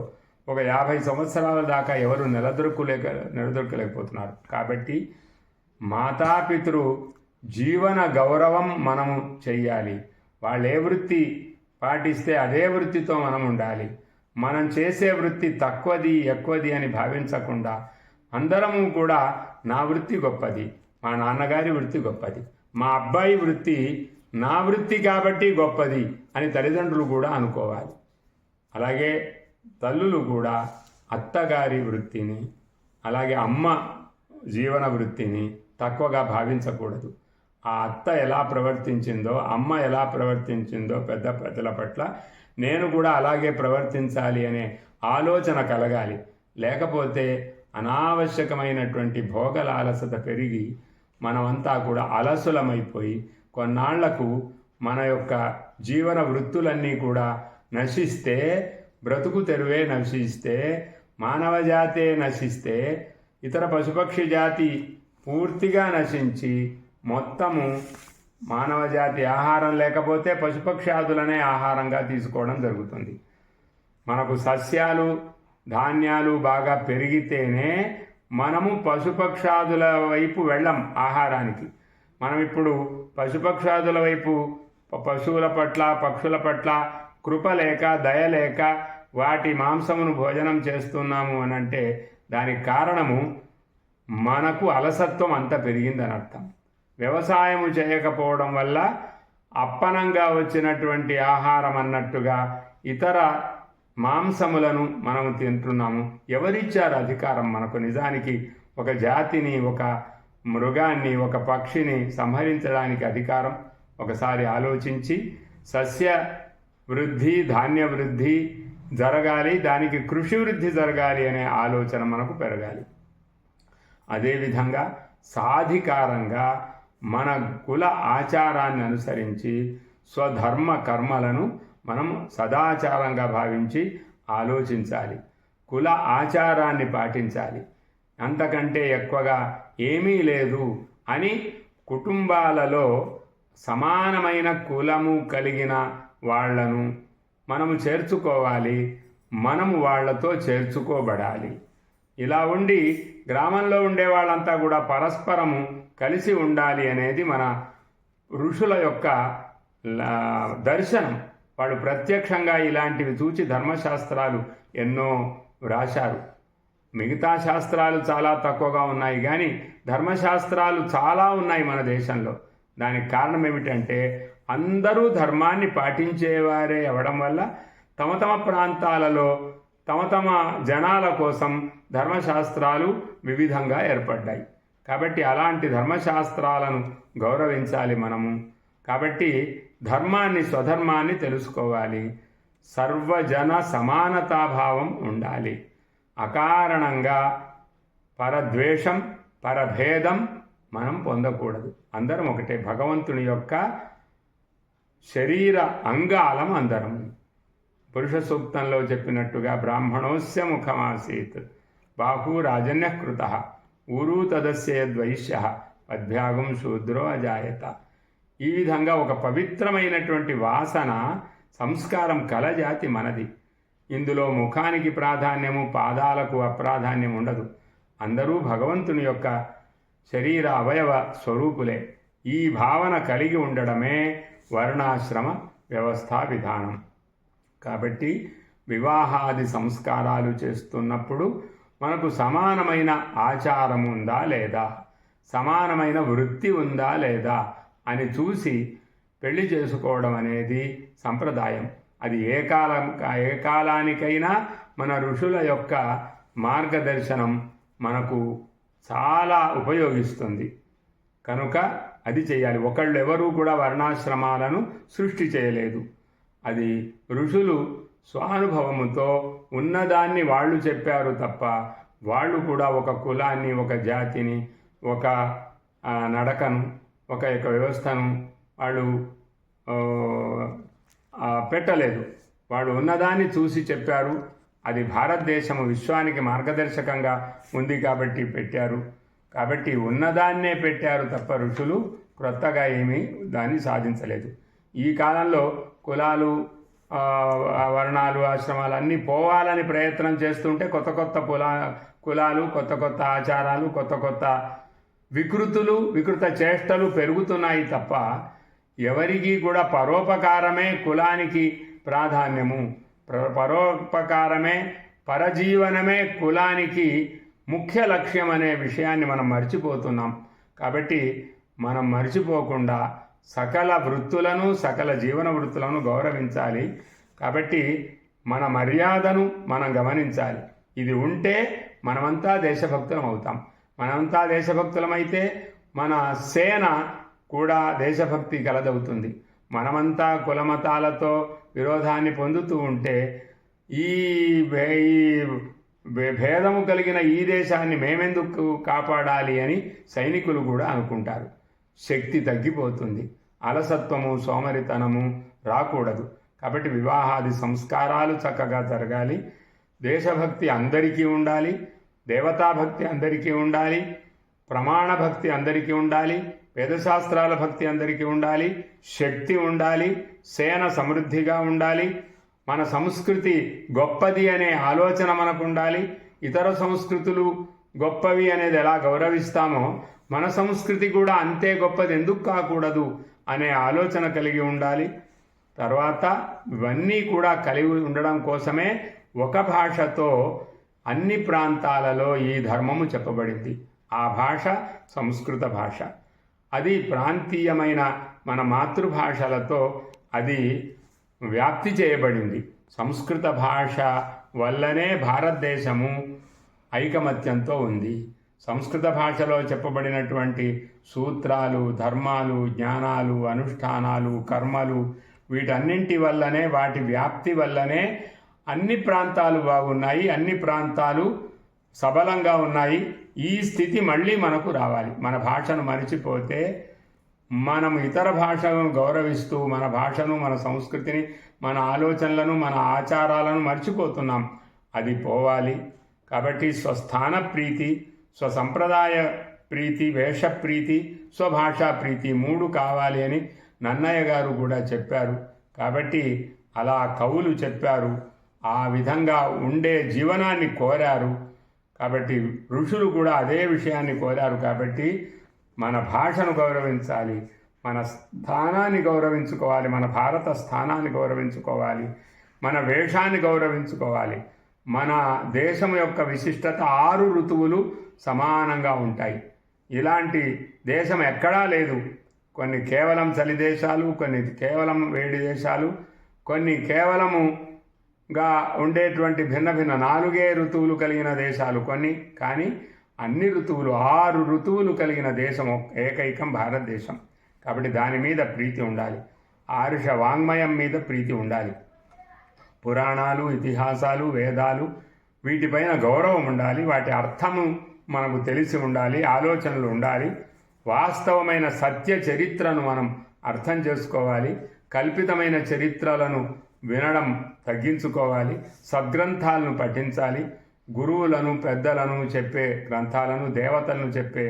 [SPEAKER 1] ఒక 50 సంవత్సరాల దాకా ఎవరు నిలదొరకలేకపోతున్నారు. కాబట్టి మాతాపితృ జీవన గౌరవం మనము చెయ్యాలి. వాళ్ళు ఏ వృత్తి పాటిస్తే అదే వృత్తితో మనం ఉండాలి. మనం చేసే వృత్తి తక్కువది ఎక్కువది అని భావించకుండా అందరము కూడా నా వృత్తి గొప్పది, మా నాన్నగారి వృత్తి గొప్పది, మా అబ్బాయి వృత్తి నా వృత్తి కాబట్టి గొప్పది అని తల్లిదండ్రులు కూడా అనుకోవాలి. అలాగే తల్లులు కూడా అత్తగారి వృత్తిని, అలాగే అమ్మ జీవన వృత్తిని తక్కువగా భావించకూడదు. ఆ అత్త ఎలా ప్రవర్తించిందో, అమ్మ ఎలా ప్రవర్తించిందో పెద్దల పట్ల నేను కూడా అలాగే ప్రవర్తించాలి అనే ఆలోచన కలగాలి. లేకపోతే అనావశ్యకమైనటువంటి భోగలాలసత పెరిగి మనమంతా కూడా అలసులమైపోయి కొన్నాళ్లకు మన యొక్క జీవన వృత్తులన్నీ కూడా నశిస్తే, బ్రతుకు తెరువే నశిస్తే, మానవ జాతే నశిస్తే, ఇతర పశుపక్షి జాతి పూర్తిగా నశించి మొత్తము మానవ జాతి ఆహారం లేకపోతే పశుపక్షాదులనే ఆహారంగా తీసుకోవడం జరుగుతుంది. మనకు సస్యాలు ధాన్యాలు బాగా పెరిగితేనే మనము పశుపక్షాదుల వైపు వెళ్ళం ఆహారానికి. మనం ఇప్పుడు పశుపక్షాదుల వైపు పశువుల పట్ల పక్షుల పట్ల కృప లేక దయ లేక వాటి మాంసమును భోజనం చేస్తున్నాము అని అంటే దానికి కారణము మనకు అలసత్వం అంత పెరిగిందని అర్థం. వ్యవసాయము చేయకపోవడం వల్ల అప్పనంగా వచ్చినటువంటి ఆహారం అన్నట్టుగా ఇతర మాంసములను మనము తింటున్నాము. ఎవరిచ్చారు అధికారం మనకు? నిజానికి ఒక జాతిని, ఒక మృగాన్ని, ఒక పక్షిని సంహరించడానికి అధికారం ఒకసారి ఆలోచించి సస్య వృద్ధి, ధాన్య వృద్ధి జరగాలి, దానికి కృషి వృద్ధి జరగాలి అనే ఆలోచన మనకు పెరగాలి. అదేవిధంగా సాధికారంగా మన కుల ఆచారాన్ని అనుసరించి స్వధర్మ కర్మలను మనం సదాచారంగా భావించి ఆలోచించాలి. కుల ఆచారాన్ని పాటించాలి. అంతకంటే ఎక్కువగా ఏమీ లేదు అని కుటుంబాలలో సమానమైన కులము కలిగిన వాళ్లను మనము చేర్చుకోవాలి, మనము వాళ్లతో చేర్చుకోబడాలి. ఇలా ఉండి గ్రామంలో ఉండే వాళ్ళంతా కూడా పరస్పరము కలిసి ఉండాలి అనేది మన ఋషుల యొక్క దర్శనం. వాళ్ళు ప్రత్యక్షంగా ఇలాంటివి చూచి ధర్మశాస్త్రాలు ఎన్నో వ్రాశారు. మిగతా శాస్త్రాలు చాలా తక్కువగా ఉన్నాయి, కానీ ధర్మశాస్త్రాలు చాలా ఉన్నాయి మన దేశంలో. దానికి కారణం ఏమిటంటే అందరూ ధర్మాన్ని పాటించేవారే అవడం వల్ల తమ తమ ప్రాంతాలలో తమ తమ జనాల కోసం ధర్మశాస్త్రాలు వివిధంగా ఏర్పడ్డాయి. కాబట్టి అలాంటి ధర్మశాస్త్రాలను గౌరవించాలి మనము. కాబట్టి ధర్మాన్ని, స్వధర్మాన్ని తెలుసుకోవాలి. సర్వజన సమానతాభావం ఉండాలి. అకారణంగా పరద్వేషం, పరభేదం మనం పొందకూడదు. అందరం ఒకటే, భగవంతుని యొక్క శరీర అంగాలం అందరం. పురుష సూక్తంలో చెప్పినట్టుగా బ్రాహ్మణోస్య ముఖమాసీత్ బాహు రాజన్య కృత ఊరు తదస్యేద్వైశ్య పద్భ్యాగం శూద్రో అజాయత. ఈ విధంగా ఒక పవిత్రమైనటువంటి వాసన, సంస్కారం కలజాతి మనది. ఇందులో ముఖానికి ప్రాధాన్యము, పాదాలకు అప్రాధాన్యం ఉండదు. అందరూ భగవంతుని యొక్క శరీర అవయవ స్వరూపులే. ఈ భావన కలిగి ఉండడమే వర్ణాశ్రమ వ్యవస్థా విధానం. కాబట్టి వివాహాది సంస్కారాలు చేస్తున్నప్పుడు మనకు సమానమైన ఆచారం ఉందా లేదా, సమానమైన వృత్తి ఉందా లేదా అని చూసి పెళ్లి చేసుకోవడం అనేది సంప్రదాయం. అది ఏ కాలానికైనా మన ఋషుల యొక్క మార్గదర్శనం మనకు చాలా ఉపయోగిస్తుంది. కనుక అది చేయాలి. ఒకళ్ళు ఎవరూ కూడా వర్ణాశ్రమాలను సృష్టి చేయలేదు. అది ఋషులు స్వానుభవముతో ఉన్నదాన్ని వాళ్ళు చెప్పారు తప్ప వాళ్ళు కూడా ఒక కులాన్ని, ఒక జాతిని, ఒక నడకను, ఒక యొక్క వ్యవస్థను వాళ్ళు పెట్టలేదు. వాళ్ళు ఉన్నదాన్ని చూసి చెప్పారు. అది భారతదేశము విశ్వానికి మార్గదర్శకంగా ఉంది కాబట్టి పెట్టారు. కాబట్టి ఉన్నదాన్నే పెట్టారు తప్ప ఋషులు క్రొత్తగా ఏమీ దాన్ని సాధించలేదు. ఈ కాలంలో కులాలు, వర్ణాలు, ఆశ్రమాలు అన్నీ పోవాలని ప్రయత్నం చేస్తుంటే కొత్త కొత్త కులాలు, కొత్త కొత్త ఆచారాలు, కొత్త కొత్త వికృత చేష్టలు పెరుగుతున్నాయి తప్ప ఎవరికీ కూడా పరోపకారమే కులానికి ప్రాధాన్యము, పరోపకారమే, పరజీవనమే కులానికి ముఖ్య లక్ష్యం అనే విషయాన్ని మనం మర్చిపోతున్నాం. కాబట్టి మనం మర్చిపోకుండా సకల వృత్తులను, సకల జీవన వృత్తులను గౌరవించాలి. కాబట్టి మన మర్యాదను మనం గమనించాలి. ఇది ఉంటే మనమంతా దేశభక్తులం అవుతాం. మనమంతా దేశభక్తులమైతే మన సేన కూడా దేశభక్తి కలదవుతుంది. మనమంతా కులమతాలతో విరోధాన్ని పొందుతూ ఉంటే ఈ భేదము కలిగిన ఈ దేశాన్ని మేమెందుకు కాపాడాలి అని సైనికులు కూడా అనుకుంటారు. శక్తి తగ్గిపోతుంది, అలసత్వము సోమరితనము రాకూడదు. కాబట్టి వివాహాది సంస్కారాలు చక్కగా జరగాలి. దేశభక్తి అందరికీ ఉండాలి, దేవతాభక్తి అందరికీ ఉండాలి, ప్రమాణ భక్తి అందరికీ ఉండాలి, వేదశాస్త్రాల భక్తి అందరికీ ఉండాలి, శక్తి ఉండాలి, సేన సమృద్ధిగా ఉండాలి, మన సంస్కృతి గొప్పది అనే ఆలోచన మనకు ఉండాలి. ఇతర సంస్కృతులు గొప్పవి అనేది ఎలా గౌరవిస్తామో మన సంస్కృతి కూడా అంతే గొప్పది ఎందుకు కాకూడదు అనే ఆలోచన కలిగి ఉండాలి. తర్వాత ఇవన్నీ కూడా కలిగి ఉండడం కోసమే ఒక భాషతో అన్ని ప్రాంతాలలో ఈ ధర్మము చెప్పబడింది. ఆ భాష సంస్కృత భాష. అది ప్రాంతీయమైన మన మాతృభాషలతో అది వ్యాప్తి చేయబడింది. సంస్కృత భాష వల్లనే భారతదేశము ఐకమత్యంతో ఉంది. సంస్కృత భాషలో చెప్పబడినటువంటి సూత్రాలు, ధర్మాలు, జ్ఞానాలు, అనుష్ఠానాలు, కర్మలు వీటన్నింటి వల్లనే, వాటి వ్యాప్తి వల్లనే అన్ని ప్రాంతాలు బాగున్నాయి, అన్ని ప్రాంతాలు సబలంగా ఉన్నాయి. ఈ స్థితి మళ్ళీ మనకు రావాలి. మన భాషను మరిచిపోతే మనం ఇతర భాషలను గౌరవిస్తూ మన భాషను, మన సంస్కృతిని, మన ఆలోచనలను, మన ఆచారాలను మర్చిపోతున్నాం. అది పోవాలి. కాబట్టి స్వస్థాన ప్రీతి, స్వసంప్రదాయ ప్రీతి, వేష ప్రీతి, స్వభాషా ప్రీతి 3 కావాలి అని నన్నయ్య గారు కూడా చెప్పారు. కాబట్టి అలా కవులు చెప్పారు, ఆ విధంగా ఉండే జీవనాన్ని కోరారు. కాబట్టి ఋషులు కూడా అదే విషయాన్ని కోరారు. కాబట్టి మన భాషను గౌరవించాలి, మన స్థానాన్ని గౌరవించుకోవాలి, మన భారత స్థానాన్ని గౌరవించుకోవాలి, మన వేషాన్ని గౌరవించుకోవాలి. మన దేశం యొక్క విశిష్టత 6 ఋతువులు సమానంగా ఉంటాయి. ఇలాంటి దేశం ఎక్కడా లేదు. కొన్ని కేవలం చలి దేశాలు, కొన్ని కేవలం వేడి దేశాలు, కొన్ని కేవలముగా ఉండేటువంటి భిన్న భిన్న 4 ఋతువులు కలిగిన దేశాలు కొన్ని. కానీ అన్ని ఋతువులు 6 ఋతువులు కలిగిన దేశం ఏకైకం భారతదేశం. కాబట్టి దాని మీద ప్రీతి ఉండాలి. ఆరుష వాంగ్మయం మీద ప్రీతి ఉండాలి. పురాణాలు, ఇతిహాసాలు, వేదాలు వీటిపైన గౌరవం ఉండాలి. వాటి అర్థము మనకు తెలిసి ఉండాలి, ఆలోచనలు ఉండాలి. వాస్తవమైన సత్య చరిత్రను మనం అర్థం చేసుకోవాలి. కల్పితమైన చరిత్రలను వినడం తగ్గించుకోవాలి. సద్గ్రంథాలను పఠించాలి. గురువులను, పెద్దలను చెప్పే గ్రంథాలను, దేవతలను చెప్పే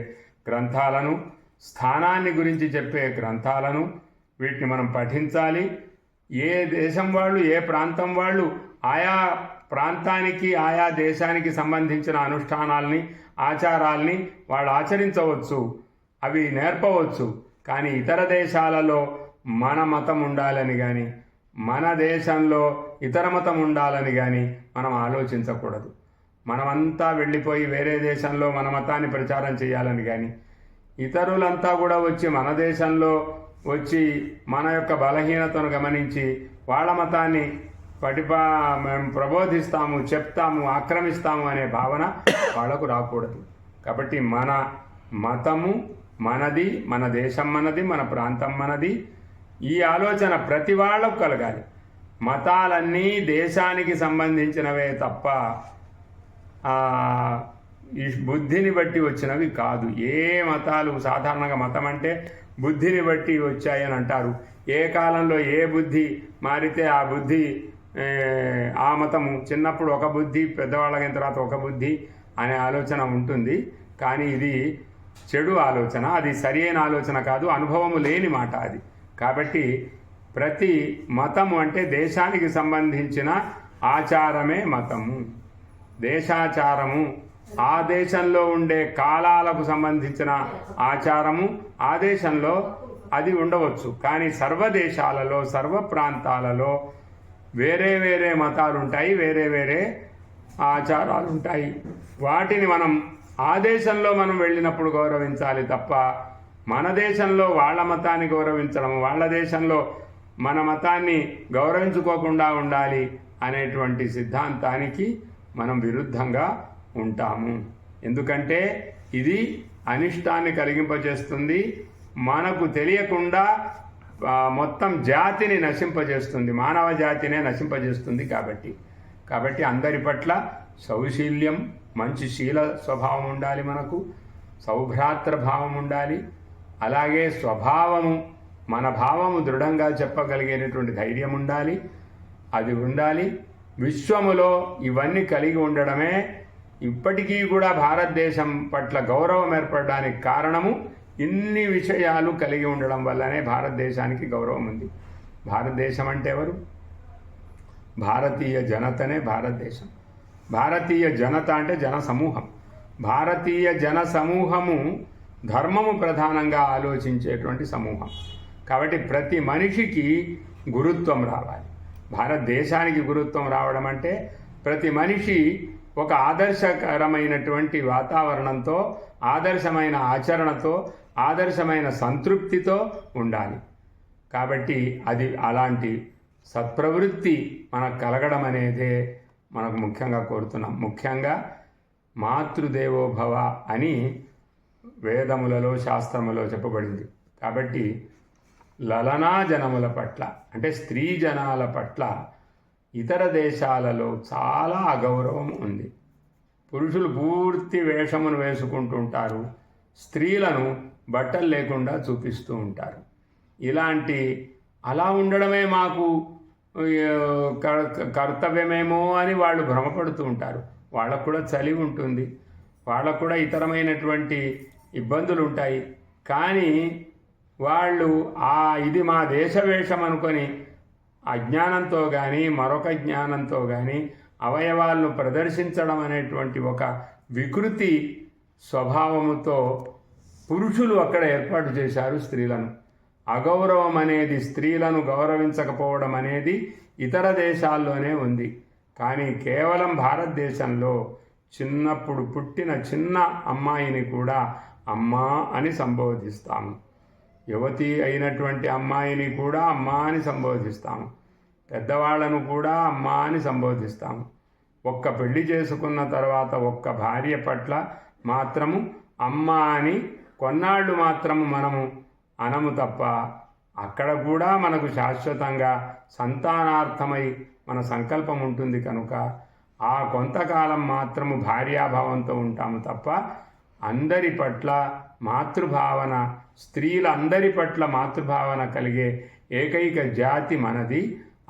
[SPEAKER 1] గ్రంథాలను, స్థానాన్ని గురించి చెప్పే గ్రంథాలను వీటిని మనం పఠించాలి. ఏ దేశం వాళ్ళు, ఏ ప్రాంతం వాళ్ళు ఆయా ప్రాంతానికి, ఆయా దేశానికి సంబంధించిన అనుష్ఠానాల్ని, ఆచారాల్ని వాళ్ళు ఆచరించవచ్చు, అవి నేర్పవచ్చు. కానీ ఇతర దేశాలలో మన మతం ఉండాలని కానీ, మన దేశంలో ఇతర మతం ఉండాలని కానీ మనం ఆలోచించకూడదు. మనమంతా వెళ్ళిపోయి వేరే దేశంలో మన మతాన్ని ప్రచారం చేయాలని కానీ, ఇతరులంతా కూడా వచ్చి మన దేశంలో వచ్చి మన యొక్క బలహీనతను గమనించి వాళ్ళ మతాన్ని మేము ప్రబోధిస్తాము, చెప్తాము, ఆక్రమిస్తాము అనే భావన వాళ్లకు రాకూడదు. కాబట్టి మన మతము మనది, మన దేశం మనది, మన ప్రాంతం మనది. ఈ ఆలోచన ప్రతి వాళ్ళకు కలగాలి. మతాలన్నీ దేశానికి సంబంధించినవే తప్ప ఈ బుద్ధిని బట్టి వచ్చినవి కాదు. ఏ మతాలు సాధారణంగా మతం అంటే బుద్ధిని బట్టి వచ్చాయని అంటారు. ఏ కాలంలో ఏ బుద్ధి మారితే ఆ బుద్ధి, ఆ మతము చిన్నప్పుడు ఒక బుద్ధి, పెద్దవాళ్ళకి తర్వాత ఒక బుద్ధి అనే ఆలోచన ఉంటుంది. కానీ ఇది చెడు ఆలోచన, అది సరి అయిన ఆలోచన కాదు, అనుభవము లేని మాట అది. కాబట్టి ప్రతి మతము అంటే దేశానికి సంబంధించిన ఆచారమే మతము. దేశాచారము ఆ దేశంలో ఉండే కాలాలకు సంబంధించిన ఆచారము ఆ దేశంలో అది ఉండవచ్చు. కానీ సర్వదేశాలలో, సర్వ ప్రాంతాలలో వేరే వేరే మతాలు ఉంటాయి, వేరే వేరే ఆచారాలు ఉంటాయి. వాటిని మనం ఆ దేశంలో మనం వెళ్ళినప్పుడు గౌరవించాలి తప్ప మన దేశంలో వాళ్ళ మతాన్ని గౌరవించడం, వాళ్ళ దేశంలో మన మతాన్ని గౌరవించుకోకుండా ఉండాలి అనేటువంటి సిద్ధాంతానికి మనం విరుద్ధంగా ఉంటాము. ఎందుకంటే ఇది అనిష్టాన్ని కలిగింపజేస్తుంది. మనకు తెలియకుండా మొత్తం జాతిని నశింపజేస్తుంది, మానవ జాతినే నశింపజేస్తుంది. కాబట్టి అందరి పట్ల సౌశీల్యం, మంచి శీల స్వభావం ఉండాలి, మనకు సౌభ్రాతృ భావం ఉండాలి. అలాగే స్వభావము, మన భావము దృఢంగా చెప్పగలిగేటటువంటి ధైర్యం ఉండాలి, అది ఉండాలి. విశ్వములో ఇవన్నీ కలిగి ఉండడమే ఇప్పటికీ కూడా భారతదేశం పట్ల గౌరవం ఏర్పడడానికి కారణము. ఇన్ని విషయాలు కలిగి ఉండడం వల్లనే భారతదేశానికి గౌరవం ఉంది. భారతదేశం అంటే ఎవరు? భారతీయ జనతనే భారతదేశం. భారతీయ జనత అంటే జన సమూహం. భారతీయ జన సమూహము ధర్మము ప్రధానంగా ఆలోచించేటువంటి సమూహం. కాబట్టి ప్రతి మనిషికి గురుత్వం రావాలి. భారతదేశానికి గురుత్వం రావడం అంటే ప్రతి మనిషి ఒక ఆదర్శకరమైనటువంటి వాతావరణంతో, ఆదర్శమైన ఆచరణతో, ఆదర్శమైన సంతృప్తితో ఉండాలి. కాబట్టి అది అలాంటి సత్ప్రవృత్తి మనకు కలగడం అనేదే మనకు ముఖ్యంగా కోరుతున్నాం. ముఖ్యంగా మాతృదేవోభవ అని వేదములలో, శాస్త్రములో చెప్పబడింది. కాబట్టి లలనా జనముల పట్ల, అంటే స్త్రీ జనాల పట్ల ఇతర దేశాలలో చాలా అగౌరవం ఉంది. పురుషులు పూర్తి వేషమును వేసుకుంటుంటారు, స్త్రీలను బట్టలు లేకుండా చూపిస్తూ ఉంటారు. అలా ఉండడమే మాకు కర్తవ్యమేమో అని వాళ్ళు భ్రమపడుతూ ఉంటారు. వాళ్ళకు కూడా చలి ఉంటుంది, వాళ్ళకు కూడా ఇతరమైనటువంటి ఇబ్బందులు ఉంటాయి. కానీ వాళ్ళు ఇది మా దేశవేషం అనుకొని అజ్ఞానంతో కానీ మరొక జ్ఞానంతో కానీ అవయవాలను ప్రదర్శించడం అనేటువంటి ఒక వికృతి స్వభావముతో పురుషులు అక్కడ ఏర్పాటు చేశారు స్త్రీలను. అగౌరవం అనేది, స్త్రీలను గౌరవించకపోవడం అనేది ఇతర దేశాల్లోనే ఉంది. కానీ కేవలం భారతదేశంలో చిన్నప్పుడు పుట్టిన చిన్న అమ్మాయిని కూడా అమ్మా అని సంబోధిస్తాము. యువతి అయినటువంటి అమ్మాయిని కూడా అమ్మా అని సంబోధిస్తాము. పెద్దవాళ్లను కూడా అమ్మా అని సంబోధిస్తాము. ఒక్క పెళ్లి చేసుకున్న తర్వాత ఒక్క భార్య పట్ల మాత్రము అమ్మ అని కొన్నాళ్ళు మాత్రము మనము అనము తప్ప, అక్కడ కూడా మనకు శాశ్వతంగా సంతానార్థమై మన సంకల్పం ఉంటుంది కనుక ఆ కొంతకాలం మాత్రము భార్యాభావంతో ఉంటాము తప్ప అందరి పట్ల మాతృభావన, స్త్రీలందరి పట్ల మాతృభావన కలిగే ఏకైక జాతి మనది.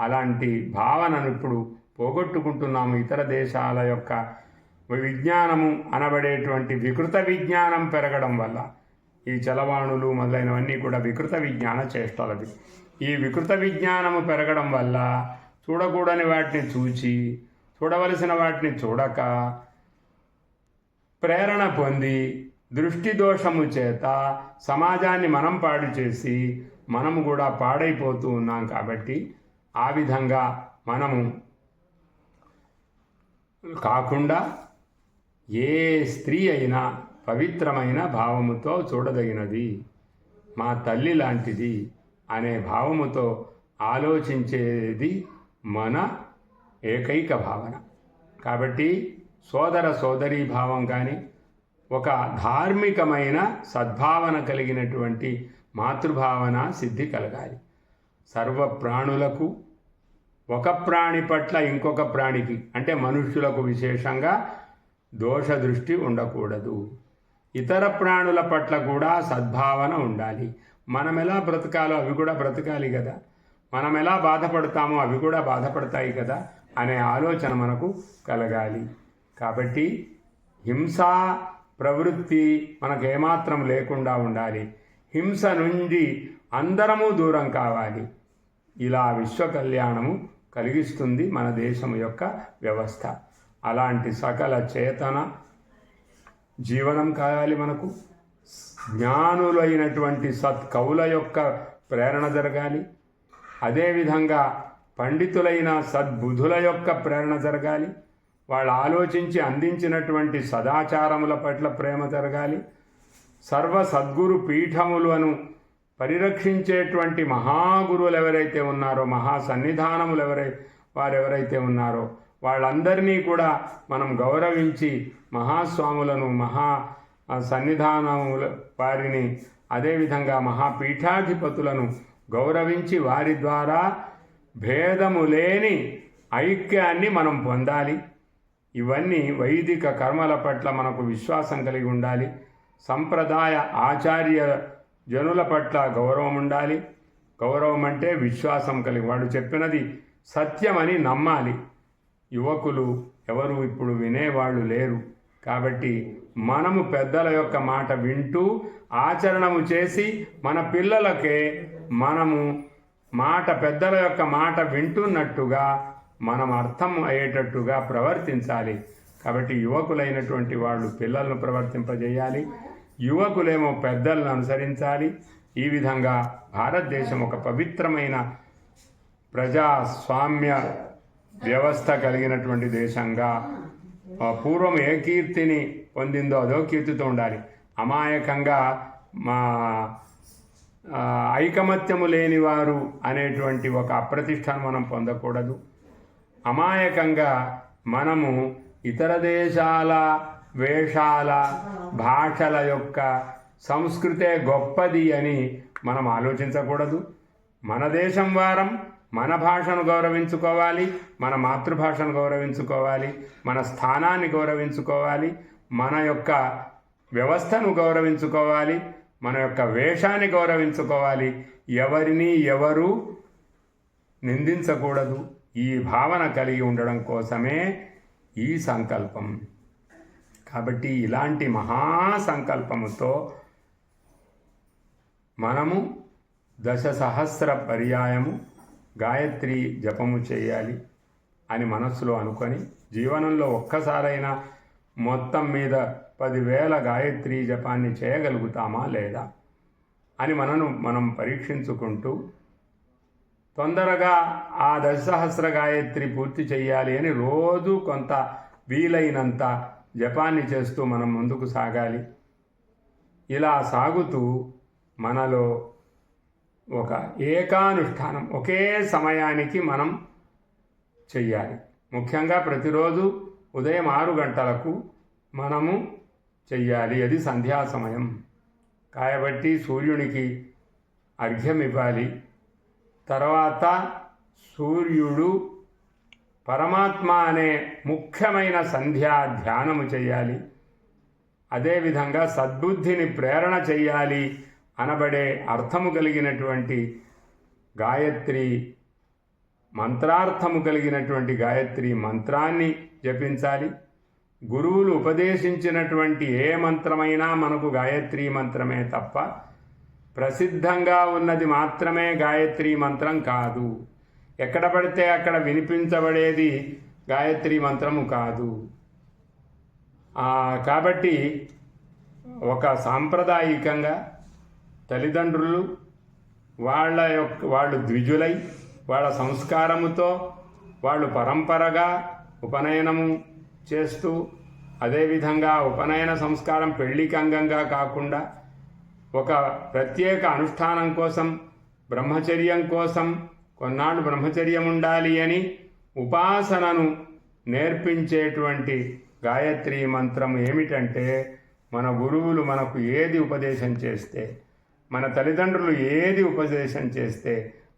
[SPEAKER 1] అలాంటి భావనను ఇప్పుడు పోగొట్టుకుంటున్నాము. ఇతర దేశాల యొక్క విజ్ఞానము అనబడేటువంటి వికృత విజ్ఞానం పెరగడం వల్ల, ఈ చలవాణులు మొదలైనవన్నీ కూడా వికృత విజ్ఞాన చేష్టలవి. ఈ వికృత విజ్ఞానము పెరగడం వల్ల చూడకూడని వాటిని చూచి, చూడవలసిన వాటిని చూడక ప్రేరణ పొంది దృష్టి దోషము చేత సమాజాన్ని మనం పాడు చేసి మనము కూడా పాడైపోతూ ఉన్నాం. కాబట్టి ఆ విధంగా మనము కాకుండా ఏ స్త్రీ అయినా పవిత్రమైన భావముతో చూడదగినది, మా తల్లి లాంటిది అనే భావముతో ఆలోచించేది మన ఏకైక భావన. కాబట్టి సోదర సోదరీ భావం కానీ, ఒక ధార్మికమైన సద్భావన కలిగినటువంటి మాతృభావన సిద్ధి కలగాలి. సర్వ ప్రాణులకు, ఒక ప్రాణి పట్ల ఇంకొక ప్రాణికి, అంటే మనుష్యులకు విశేషంగా దోష దృష్టి ఉండకూడదు. ఇతర ప్రాణుల పట్ల కూడా సద్భావన ఉండాలి. మనం ఎలా బ్రతకాలో అవి కూడా బ్రతకాలి కదా, మనం ఎలా బాధపడతామో అవి కూడా బాధపడతాయి కదా అనే ఆలోచన మనకు కలగాలి. కాబట్టి హింసా ప్రవృత్తి మనకు ఏమాత్రం లేకుండా ఉండాలి. హింస నుండి అందరము దూరం కావాలి. ఇలా విశ్వ కళ్యాణము కలిగిస్తుంది మన దేశం యొక్క వ్యవస్థ. అలాంటి సకల చేతన జీవనం కావాలి మనకు. జ్ఞానులైనటువంటి సత్కవుల యొక్క ప్రేరణ జరగాలి. అదేవిధంగా పండితులైన సద్బుధుల యొక్క ప్రేరణ జరగాలి. వాళ్ళు ఆలోచించి అందించినటువంటి సదాచారముల పట్ల ప్రేమ జరగాలి. సర్వ సద్గురు పీఠములను పరిరక్షించేటువంటి మహాగురువులు ఎవరైతే ఉన్నారో, మహాసన్నిధానములు వారెవరైతే ఉన్నారో వాళ్ళందరినీ కూడా మనం గౌరవించి మహాస్వాములను, మహా సన్నిధానముల వారిని, అదేవిధంగా మహాపీఠాధిపతులను గౌరవించి వారి ద్వారా భేదము లేని ఐక్యాన్ని మనం పొందాలి. ఇవన్నీ వైదిక కర్మల పట్ల మనకు విశ్వాసం కలిగి ఉండాలి. సంప్రదాయ ఆచార్య జనుల పట్ల గౌరవం ఉండాలి. గౌరవం అంటే విశ్వాసం కలిగి వాడు చెప్పినది సత్యమని నమ్మాలి. యువకులు ఎవరు ఇప్పుడు వినేవాళ్ళు లేరు. కాబట్టి మనము పెద్దల యొక్క మాట వింటూ ఆచరణము చేసి మన పిల్లలకే మనము పెద్దల యొక్క మాట వింటున్నట్టుగా మనం అర్థం అయ్యేటట్టుగా ప్రవర్తించాలి. కాబట్టి యువకులైనటువంటి వాళ్ళు పిల్లలను ప్రవర్తింపజేయాలి, యువకులేమో పెద్దలను అనుసరించాలి. ఈ విధంగా భారతదేశం ఒక పవిత్రమైన ప్రజాస్వామ్య వ్యవస్థ కలిగినటువంటి దేశంగా పూర్వం ఏ కీర్తిని పొందిందో అదో కీర్తితో ఉండాలి. అమాయకంగా ఐకమత్యము లేనివారు అనేటువంటి ఒక అప్రతిష్టను మనం పొందకూడదు. అమాయకంగా మనము ఇతర దేశాల వేషాల భాషల యొక్క సంస్కృతే గొప్పది అని మనం ఆలోచించకూడదు. మన దేశం వారం మన భాషను గౌరవించుకోవాలి, మన మాతృభాషను గౌరవించుకోవాలి, మన స్థానాన్ని గౌరవించుకోవాలి, మన యొక్క వ్యవస్థను గౌరవించుకోవాలి, మన యొక్క వేషాన్ని గౌరవించుకోవాలి. ఎవరిని ఎవరు నిందించకూడదు. ఈ భావన కలిగి ఉండడం కోసమే ఈ సంకల్పం. కాబట్టి ఇలాంటి మహాసంకల్పముతో మనము 10,000 పర్యాయము గాయత్రి జపము చేయాలి అని మనస్సులో అనుకొని జీవనంలో ఒక్కసారైనా మొత్తం మీద 10,000 గాయత్రి జపాన్ని చేయగలుగుతామా లేదా అని మనం పరీక్షించుకుంటూ తొందరగా ఆ 10,000 గాయత్రి పూర్తి చేయాలి అని రోజు కొంత వీలైనంత జపాన్ని చేస్తూ మనం ముందుకు సాగాలి. ఇలా సాగుతూ మనలో ఒక ఏకానుష్ఠానం ఒకే సమయానికి మనం చెయ్యాలి. ముఖ్యంగా ప్రతిరోజు ఉదయం 6 గంటలకు మనము చెయ్యాలి. అది సంధ్యా సమయం కాబట్టి సూర్యునికి అర్ఘ్యం ఇవ్వాలి. తర్వాత సూర్యుడు పరమాత్మ అనే ముఖ్యమైన సంధ్యా ధ్యానము చేయాలి. అదేవిధంగా సద్బుద్ధిని ప్రేరణ చెయ్యాలి అనబడే అర్థము కలిగినటువంటి గాయత్రి మంత్రార్థము కలిగినటువంటి గాయత్రి మంత్రాన్ని జపించాలి. గురువులు ఉపదేశించినటువంటి ఏ మంత్రమైనా మనకు గాయత్రి మంత్రమే తప్ప ప్రసిద్ధంగా ఉన్నది మాత్రమే గాయత్రి మంత్రం కాదు. ఎక్కడ పడితే అక్కడ వినిపించబడేది గాయత్రి మంత్రము కాదు. కాబట్టి ఒక సాంప్రదాయికంగా తల్లిదండ్రులు వాళ్ళు ద్విజులై వాళ్ళ సంస్కారముతో వాళ్ళు పరంపరగా ఉపనయనము చేస్తూ అదేవిధంగా ఉపనయన సంస్కారం పెళ్లికి అంగంగా కాకుండా ఒక ప్రత్యేక అనుష్ఠానం కోసం బ్రహ్మచర్యం కోసం కొన్నాళ్ళు బ్రహ్మచర్యం ఉండాలి అని ఉపాసనను నేర్పించేటువంటి గాయత్రి మంత్రం ఏమిటంటే మన గురువులు మనకు ఏది ఉపదేశం చేస్తే మన తల్లిదండ్రులు ఏది ఉపదేశం చేస్తే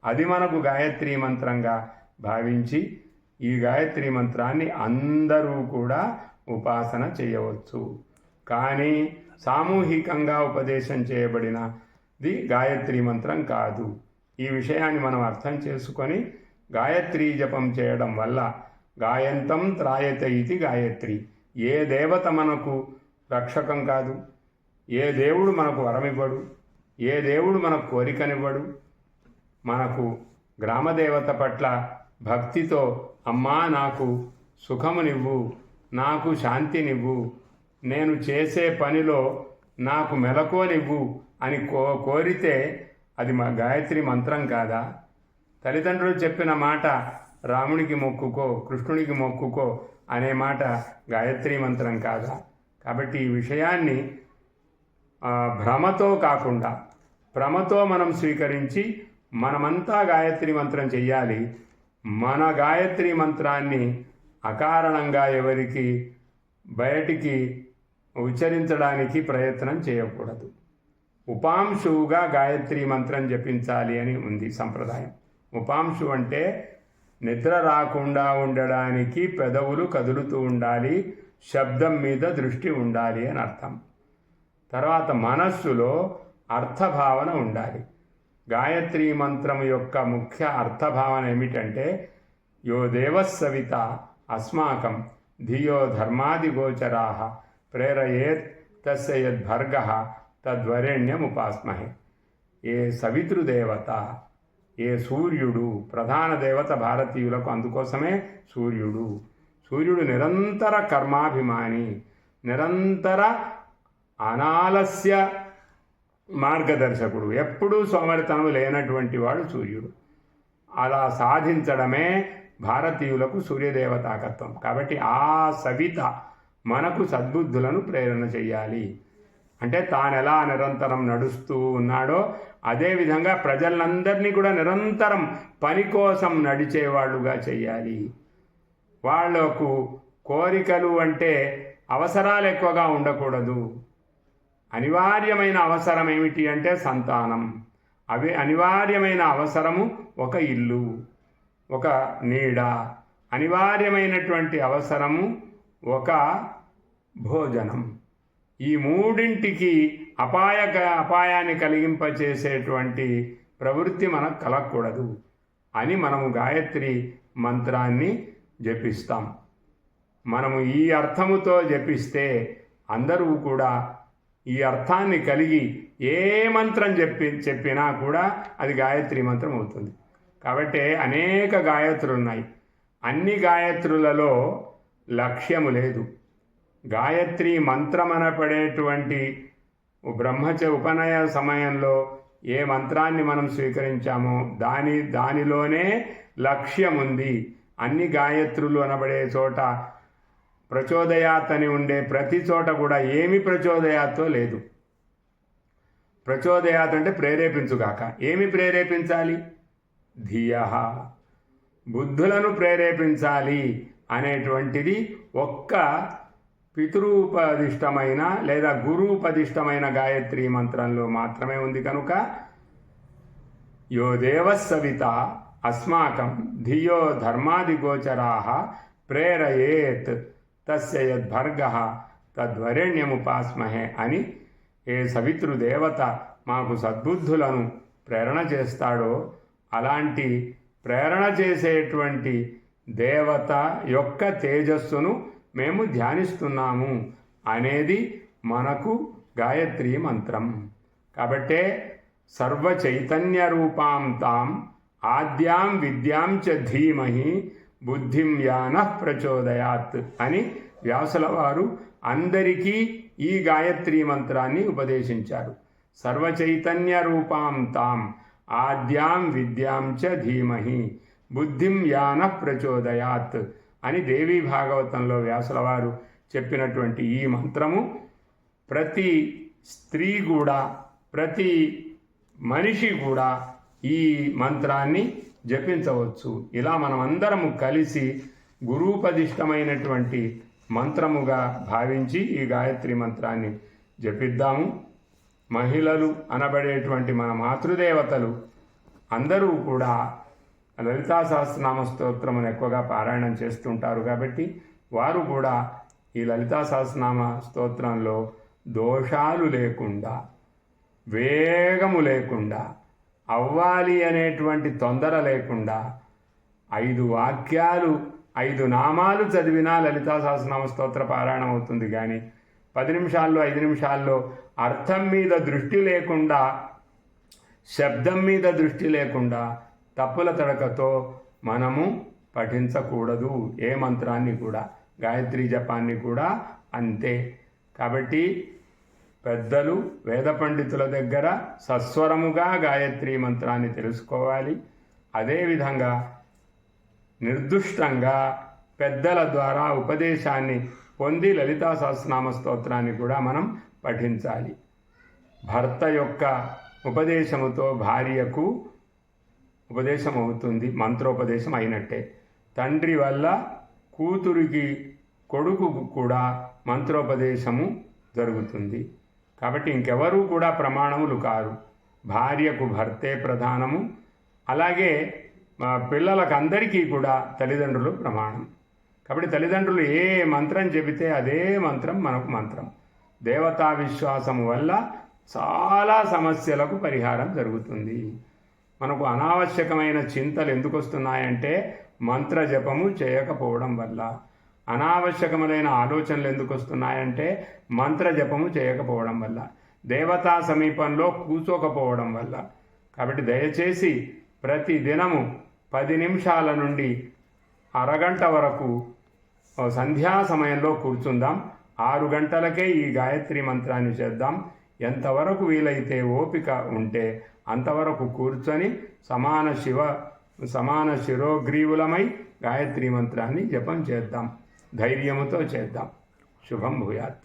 [SPEAKER 1] అది మనకు గాయత్రి మంత్రంగా భావించి ఈ గాయత్రి మంత్రాన్ని అందరూ కూడా ఉపాసన చేయవచ్చు. కానీ సామూహికంగా ఉపదేశం చేయబడినది గాయత్రి మంత్రం కాదు. ఈ విషయాన్ని మనం అర్థం చేసుకొని గాయత్రి జపం చేయడం వల్ల గాయంతం త్రాయత ఇది గాయత్రి. ఏ దేవత మనకు రక్షకం కాదు, ఏ దేవుడు మనకు వరమివ్వడు, ఏ దేవుడు మనకు కోరికనివ్వడు. మనకు గ్రామదేవత పట్ల భక్తితో అమ్మా నాకు సుఖమునివ్వు, నాకు శాంతినివ్వు, నేను చేసే పనిలో నాకు మెలకువనివ్వు అని కోరితే అది మా గాయత్రి మంత్రం కాదా? తల్లిదండ్రులు చెప్పిన మాట రామునికి మొక్కుకో, కృష్ణునికి మొక్కుకో అనే మాట గాయత్రి మంత్రం కాదా? కాబట్టి ఈ విషయాన్ని భ్రమతో కాకుండా భ్రమతో మనం స్వీకరించి మనమంతా గాయత్రి మంత్రం చెయ్యాలి. మన గాయత్రి మంత్రాన్ని అకారణంగా ఎవరికి బయటికి ఉచ్చరించడానికి ప్రయత్నం చేయకూడదు. ఉపాంశువుగా గాయత్రి మంత్రం జపించాలి అని ఉంది సంప్రదాయం. ఉపాంశు అంటే నిద్ర రాకుండా ఉండడానికి పెదవులు కదులుతూ ఉండాలి, శబ్దం మీద దృష్టి ఉండాలి అని అర్థం. తర్వాత మనస్సులో అర్థభావన ఉండాలి. గాయత్రి మంత్రం యొక్క ముఖ్య అర్థభావన ఏమిటంటే యో దేవస్సవిత అస్మాకం ధియో ధర్మాదిగోచరా ప్రేరయేత్ తస్య యద్భర్గః తద్వరేణ్యముపాస్మహే. ఏ సవితృదేవత, ఏ సూర్యుడు, ప్రధాన దేవత భారతీయులకు అందుకోసమే సూర్యుడు. సూర్యుడు నిరంతర కర్మాభిమాని, నిరంతర అనాలస్య మార్గదర్శకుడు, ఎప్పుడూ సోమరితనం లేనటువంటి వాడు సూర్యుడు. అలా సాధించడమే భారతీయులకు సూర్యదేవతాకత్వం. కాబట్టి ఆ సవిత మనకు సద్బుద్ధులను ప్రేరణ చెయ్యాలి. అంటే తాను ఎలా నిరంతరం నడుస్తూ ఉన్నాడో అదేవిధంగా ప్రజలందరినీ కూడా నిరంతరం పని కోసం నడిచేవాళ్ళుగా చెయ్యాలి. వాళ్లకు కోరికలు అంటే అవసరాలు ఎక్కువగా ఉండకూడదు. అనివార్యమైన అవసరం ఏమిటి అంటే సంతానం. అనివార్యమైన అవసరము ఒక ఇల్లు, ఒక నీడ. అనివార్యమైనటువంటి అవసరము ఒక భోజనం. ఈ మూడింటికి అపాయాన్ని కలిగింపచేసేటువంటి ప్రవృత్తి మనకు కలగకూడదు అని మనము గాయత్రి మంత్రాన్ని జపిస్తాం. మనము ఈ అర్థముతో జపిస్తే అందరూ కూడా ఈ అర్థాన్ని కలిగి ఏ మంత్రం చెప్పినా కూడా అది గాయత్రి మంత్రం అవుతుంది. కాబట్టి అనేక గాయత్రులు ఉన్నాయి. అన్ని గాయత్రులలో లక్ష్యము లేదు. గాయత్రి మంత్రం అనపడేటువంటి ఉపనయ సమయంలో ఏ మంత్రాన్ని మనం స్వీకరించామో దానిలోనే లక్ష్యం ఉంది. అన్ని గాయత్రులు అనబడే చోట ప్రచోదయాత్ అని ఉండే ప్రతి చోట కూడా ఏమి ప్రచోదయాత్తో లేదు. ప్రచోదయాత్ అంటే ప్రేరేపించుగాక. ఏమి ప్రేరేపించాలి? ధియః, బుద్ధులను ప్రేరేపించాలి అనేటువంటిది ఒక్క పితృపదిష్టమైన లేదా గురూపదిష్టమైన గాయత్రి మంత్రంలో మాత్రమే ఉంది. కనుక యో దేవస్సవిత అస్మాకం ధియో ధర్మాదిగోచరా ప్రేరయేత్ తస్య యద్భర్గః తద్వరేణ్యముపాస్మహే అని ఏ సవితృదేవత మాకు సద్బుద్ధులను ప్రేరణ చేస్తాడో అలాంటి ప్రేరణ చేసేటువంటి దేవత యొక్క తేజస్సును మేము ధ్యానిస్తున్నాము అనేది మనకు గాయత్రి మంత్రం. కాబట్టే సర్వ చైతన్య రూపాం తాం ఆద్యాం విద్యాం చ ధీమహి బుద్ధిం యానః ప్రచోదయాత్ అని వ్యాసుల వారు అందరికీ ఈ గాయత్రి మంత్రాన్ని ఉపదేశించారు. సర్వ చైతన్య రూపాం తాం ఆద్యాం విద్యాం చ ధీమహి బుద్ధిం యానః ప్రచోదయాత్ అని దేవీ భాగవతంలో వ్యాసుల వారు చెప్పినటువంటి ఈ మంత్రము ప్రతి స్త్రీ కూడా, ప్రతి మనిషి కూడా ఈ మంత్రాన్ని జపించవచ్చు. ఇలా మనం అందరము కలిసి గురూపదిష్టమైనటువంటి మంత్రముగా భావించి ఈ గాయత్రి మంత్రాన్ని జపిద్దాము. మహిళలు అనబడేటువంటి మన మాతృదేవతలు అందరూ కూడా లలితా సహస్రనామ స్తోత్రమును ఎక్కువగా పారాయణం చేస్తుంటారు. కాబట్టి వారు కూడా ఈ లలితా సహస్రనామ స్తోత్రంలో దోషాలు లేకుండా, వేగము లేకుండా, అవ్వాలి అనేటువంటి తొందర లేకుండా 5 వాక్యాలు 5 నామాలు చదివినా లలితా సహస్రనామ స్తోత్ర పారాయణం అవుతుంది. కానీ 10 నిమిషాల్లో 5 నిమిషాల్లో అర్థం మీద దృష్టి లేకుండా, శబ్దం మీద దృష్టి లేకుండా తప్పుల తడకతో మనము పఠించకూడదు. ఏ మంత్రాన్ని కూడా, గాయత్రి జపాన్ని కూడా అంతే. కాబట్టి పెద్దలు, వేద పండితుల దగ్గర సస్వరముగా గాయత్రి మంత్రాన్ని తెలుసుకోవాలి. అదేవిధంగా నిర్దుష్టంగా పెద్దల ద్వారా ఉపదేశాన్ని పొంది లలితా సహస్రనామ స్తోత్రాన్ని కూడా మనం పఠించాలి. భర్త యొక్క ఉపదేశముతో భార్యకు ఉపదేశం అవుతుంది, మంత్రోపదేశం అయినట్టే. తండ్రి వల్ల కూతురికి, కొడుకుకు కూడా మంత్రోపదేశము జరుగుతుంది. కాబట్టి ఇంకెవరూ కూడా ప్రమాణములు కారు. భార్యకు భర్తే ప్రధానము, అలాగే పిల్లలకు అందరికీ కూడా తల్లిదండ్రులు ప్రమాణం. కాబట్టి తల్లిదండ్రులు ఏ మంత్రం చెబితే అదే మంత్రం మనకు మంత్రం. దేవతా విశ్వాసము వల్ల చాలా సమస్యలకు పరిహారం జరుగుతుంది. మనకు అనావశ్యకమైన చింతలు ఎందుకు వస్తున్నాయంటే మంత్ర జపము చేయకపోవడం వల్ల. అనావశ్యకమైన ఆలోచనలు ఎందుకు వస్తున్నాయంటే మంత్ర జపము చేయకపోవడం వల్ల, దేవతా సమీపంలో కూర్చోకపోవడం వల్ల. కాబట్టి దయచేసి ప్రతి దినము 10 నిమిషాల నుండి అరగంట వరకు సంధ్యా సమయంలో కూర్చుందాం. 6 గంటలకే ఈ గాయత్రి మంత్రాన్ని చేద్దాం. ఎంతవరకు వీలైతే ఓపిక ఉంటే అంతవరకు కూర్చొని సమాన శిరోగ్రీవులమై గాయత్రి మంత్రాన్ని జపం చేద్దాం. ధైర్యముతో చేద్దాం. శుభం భూయాత్.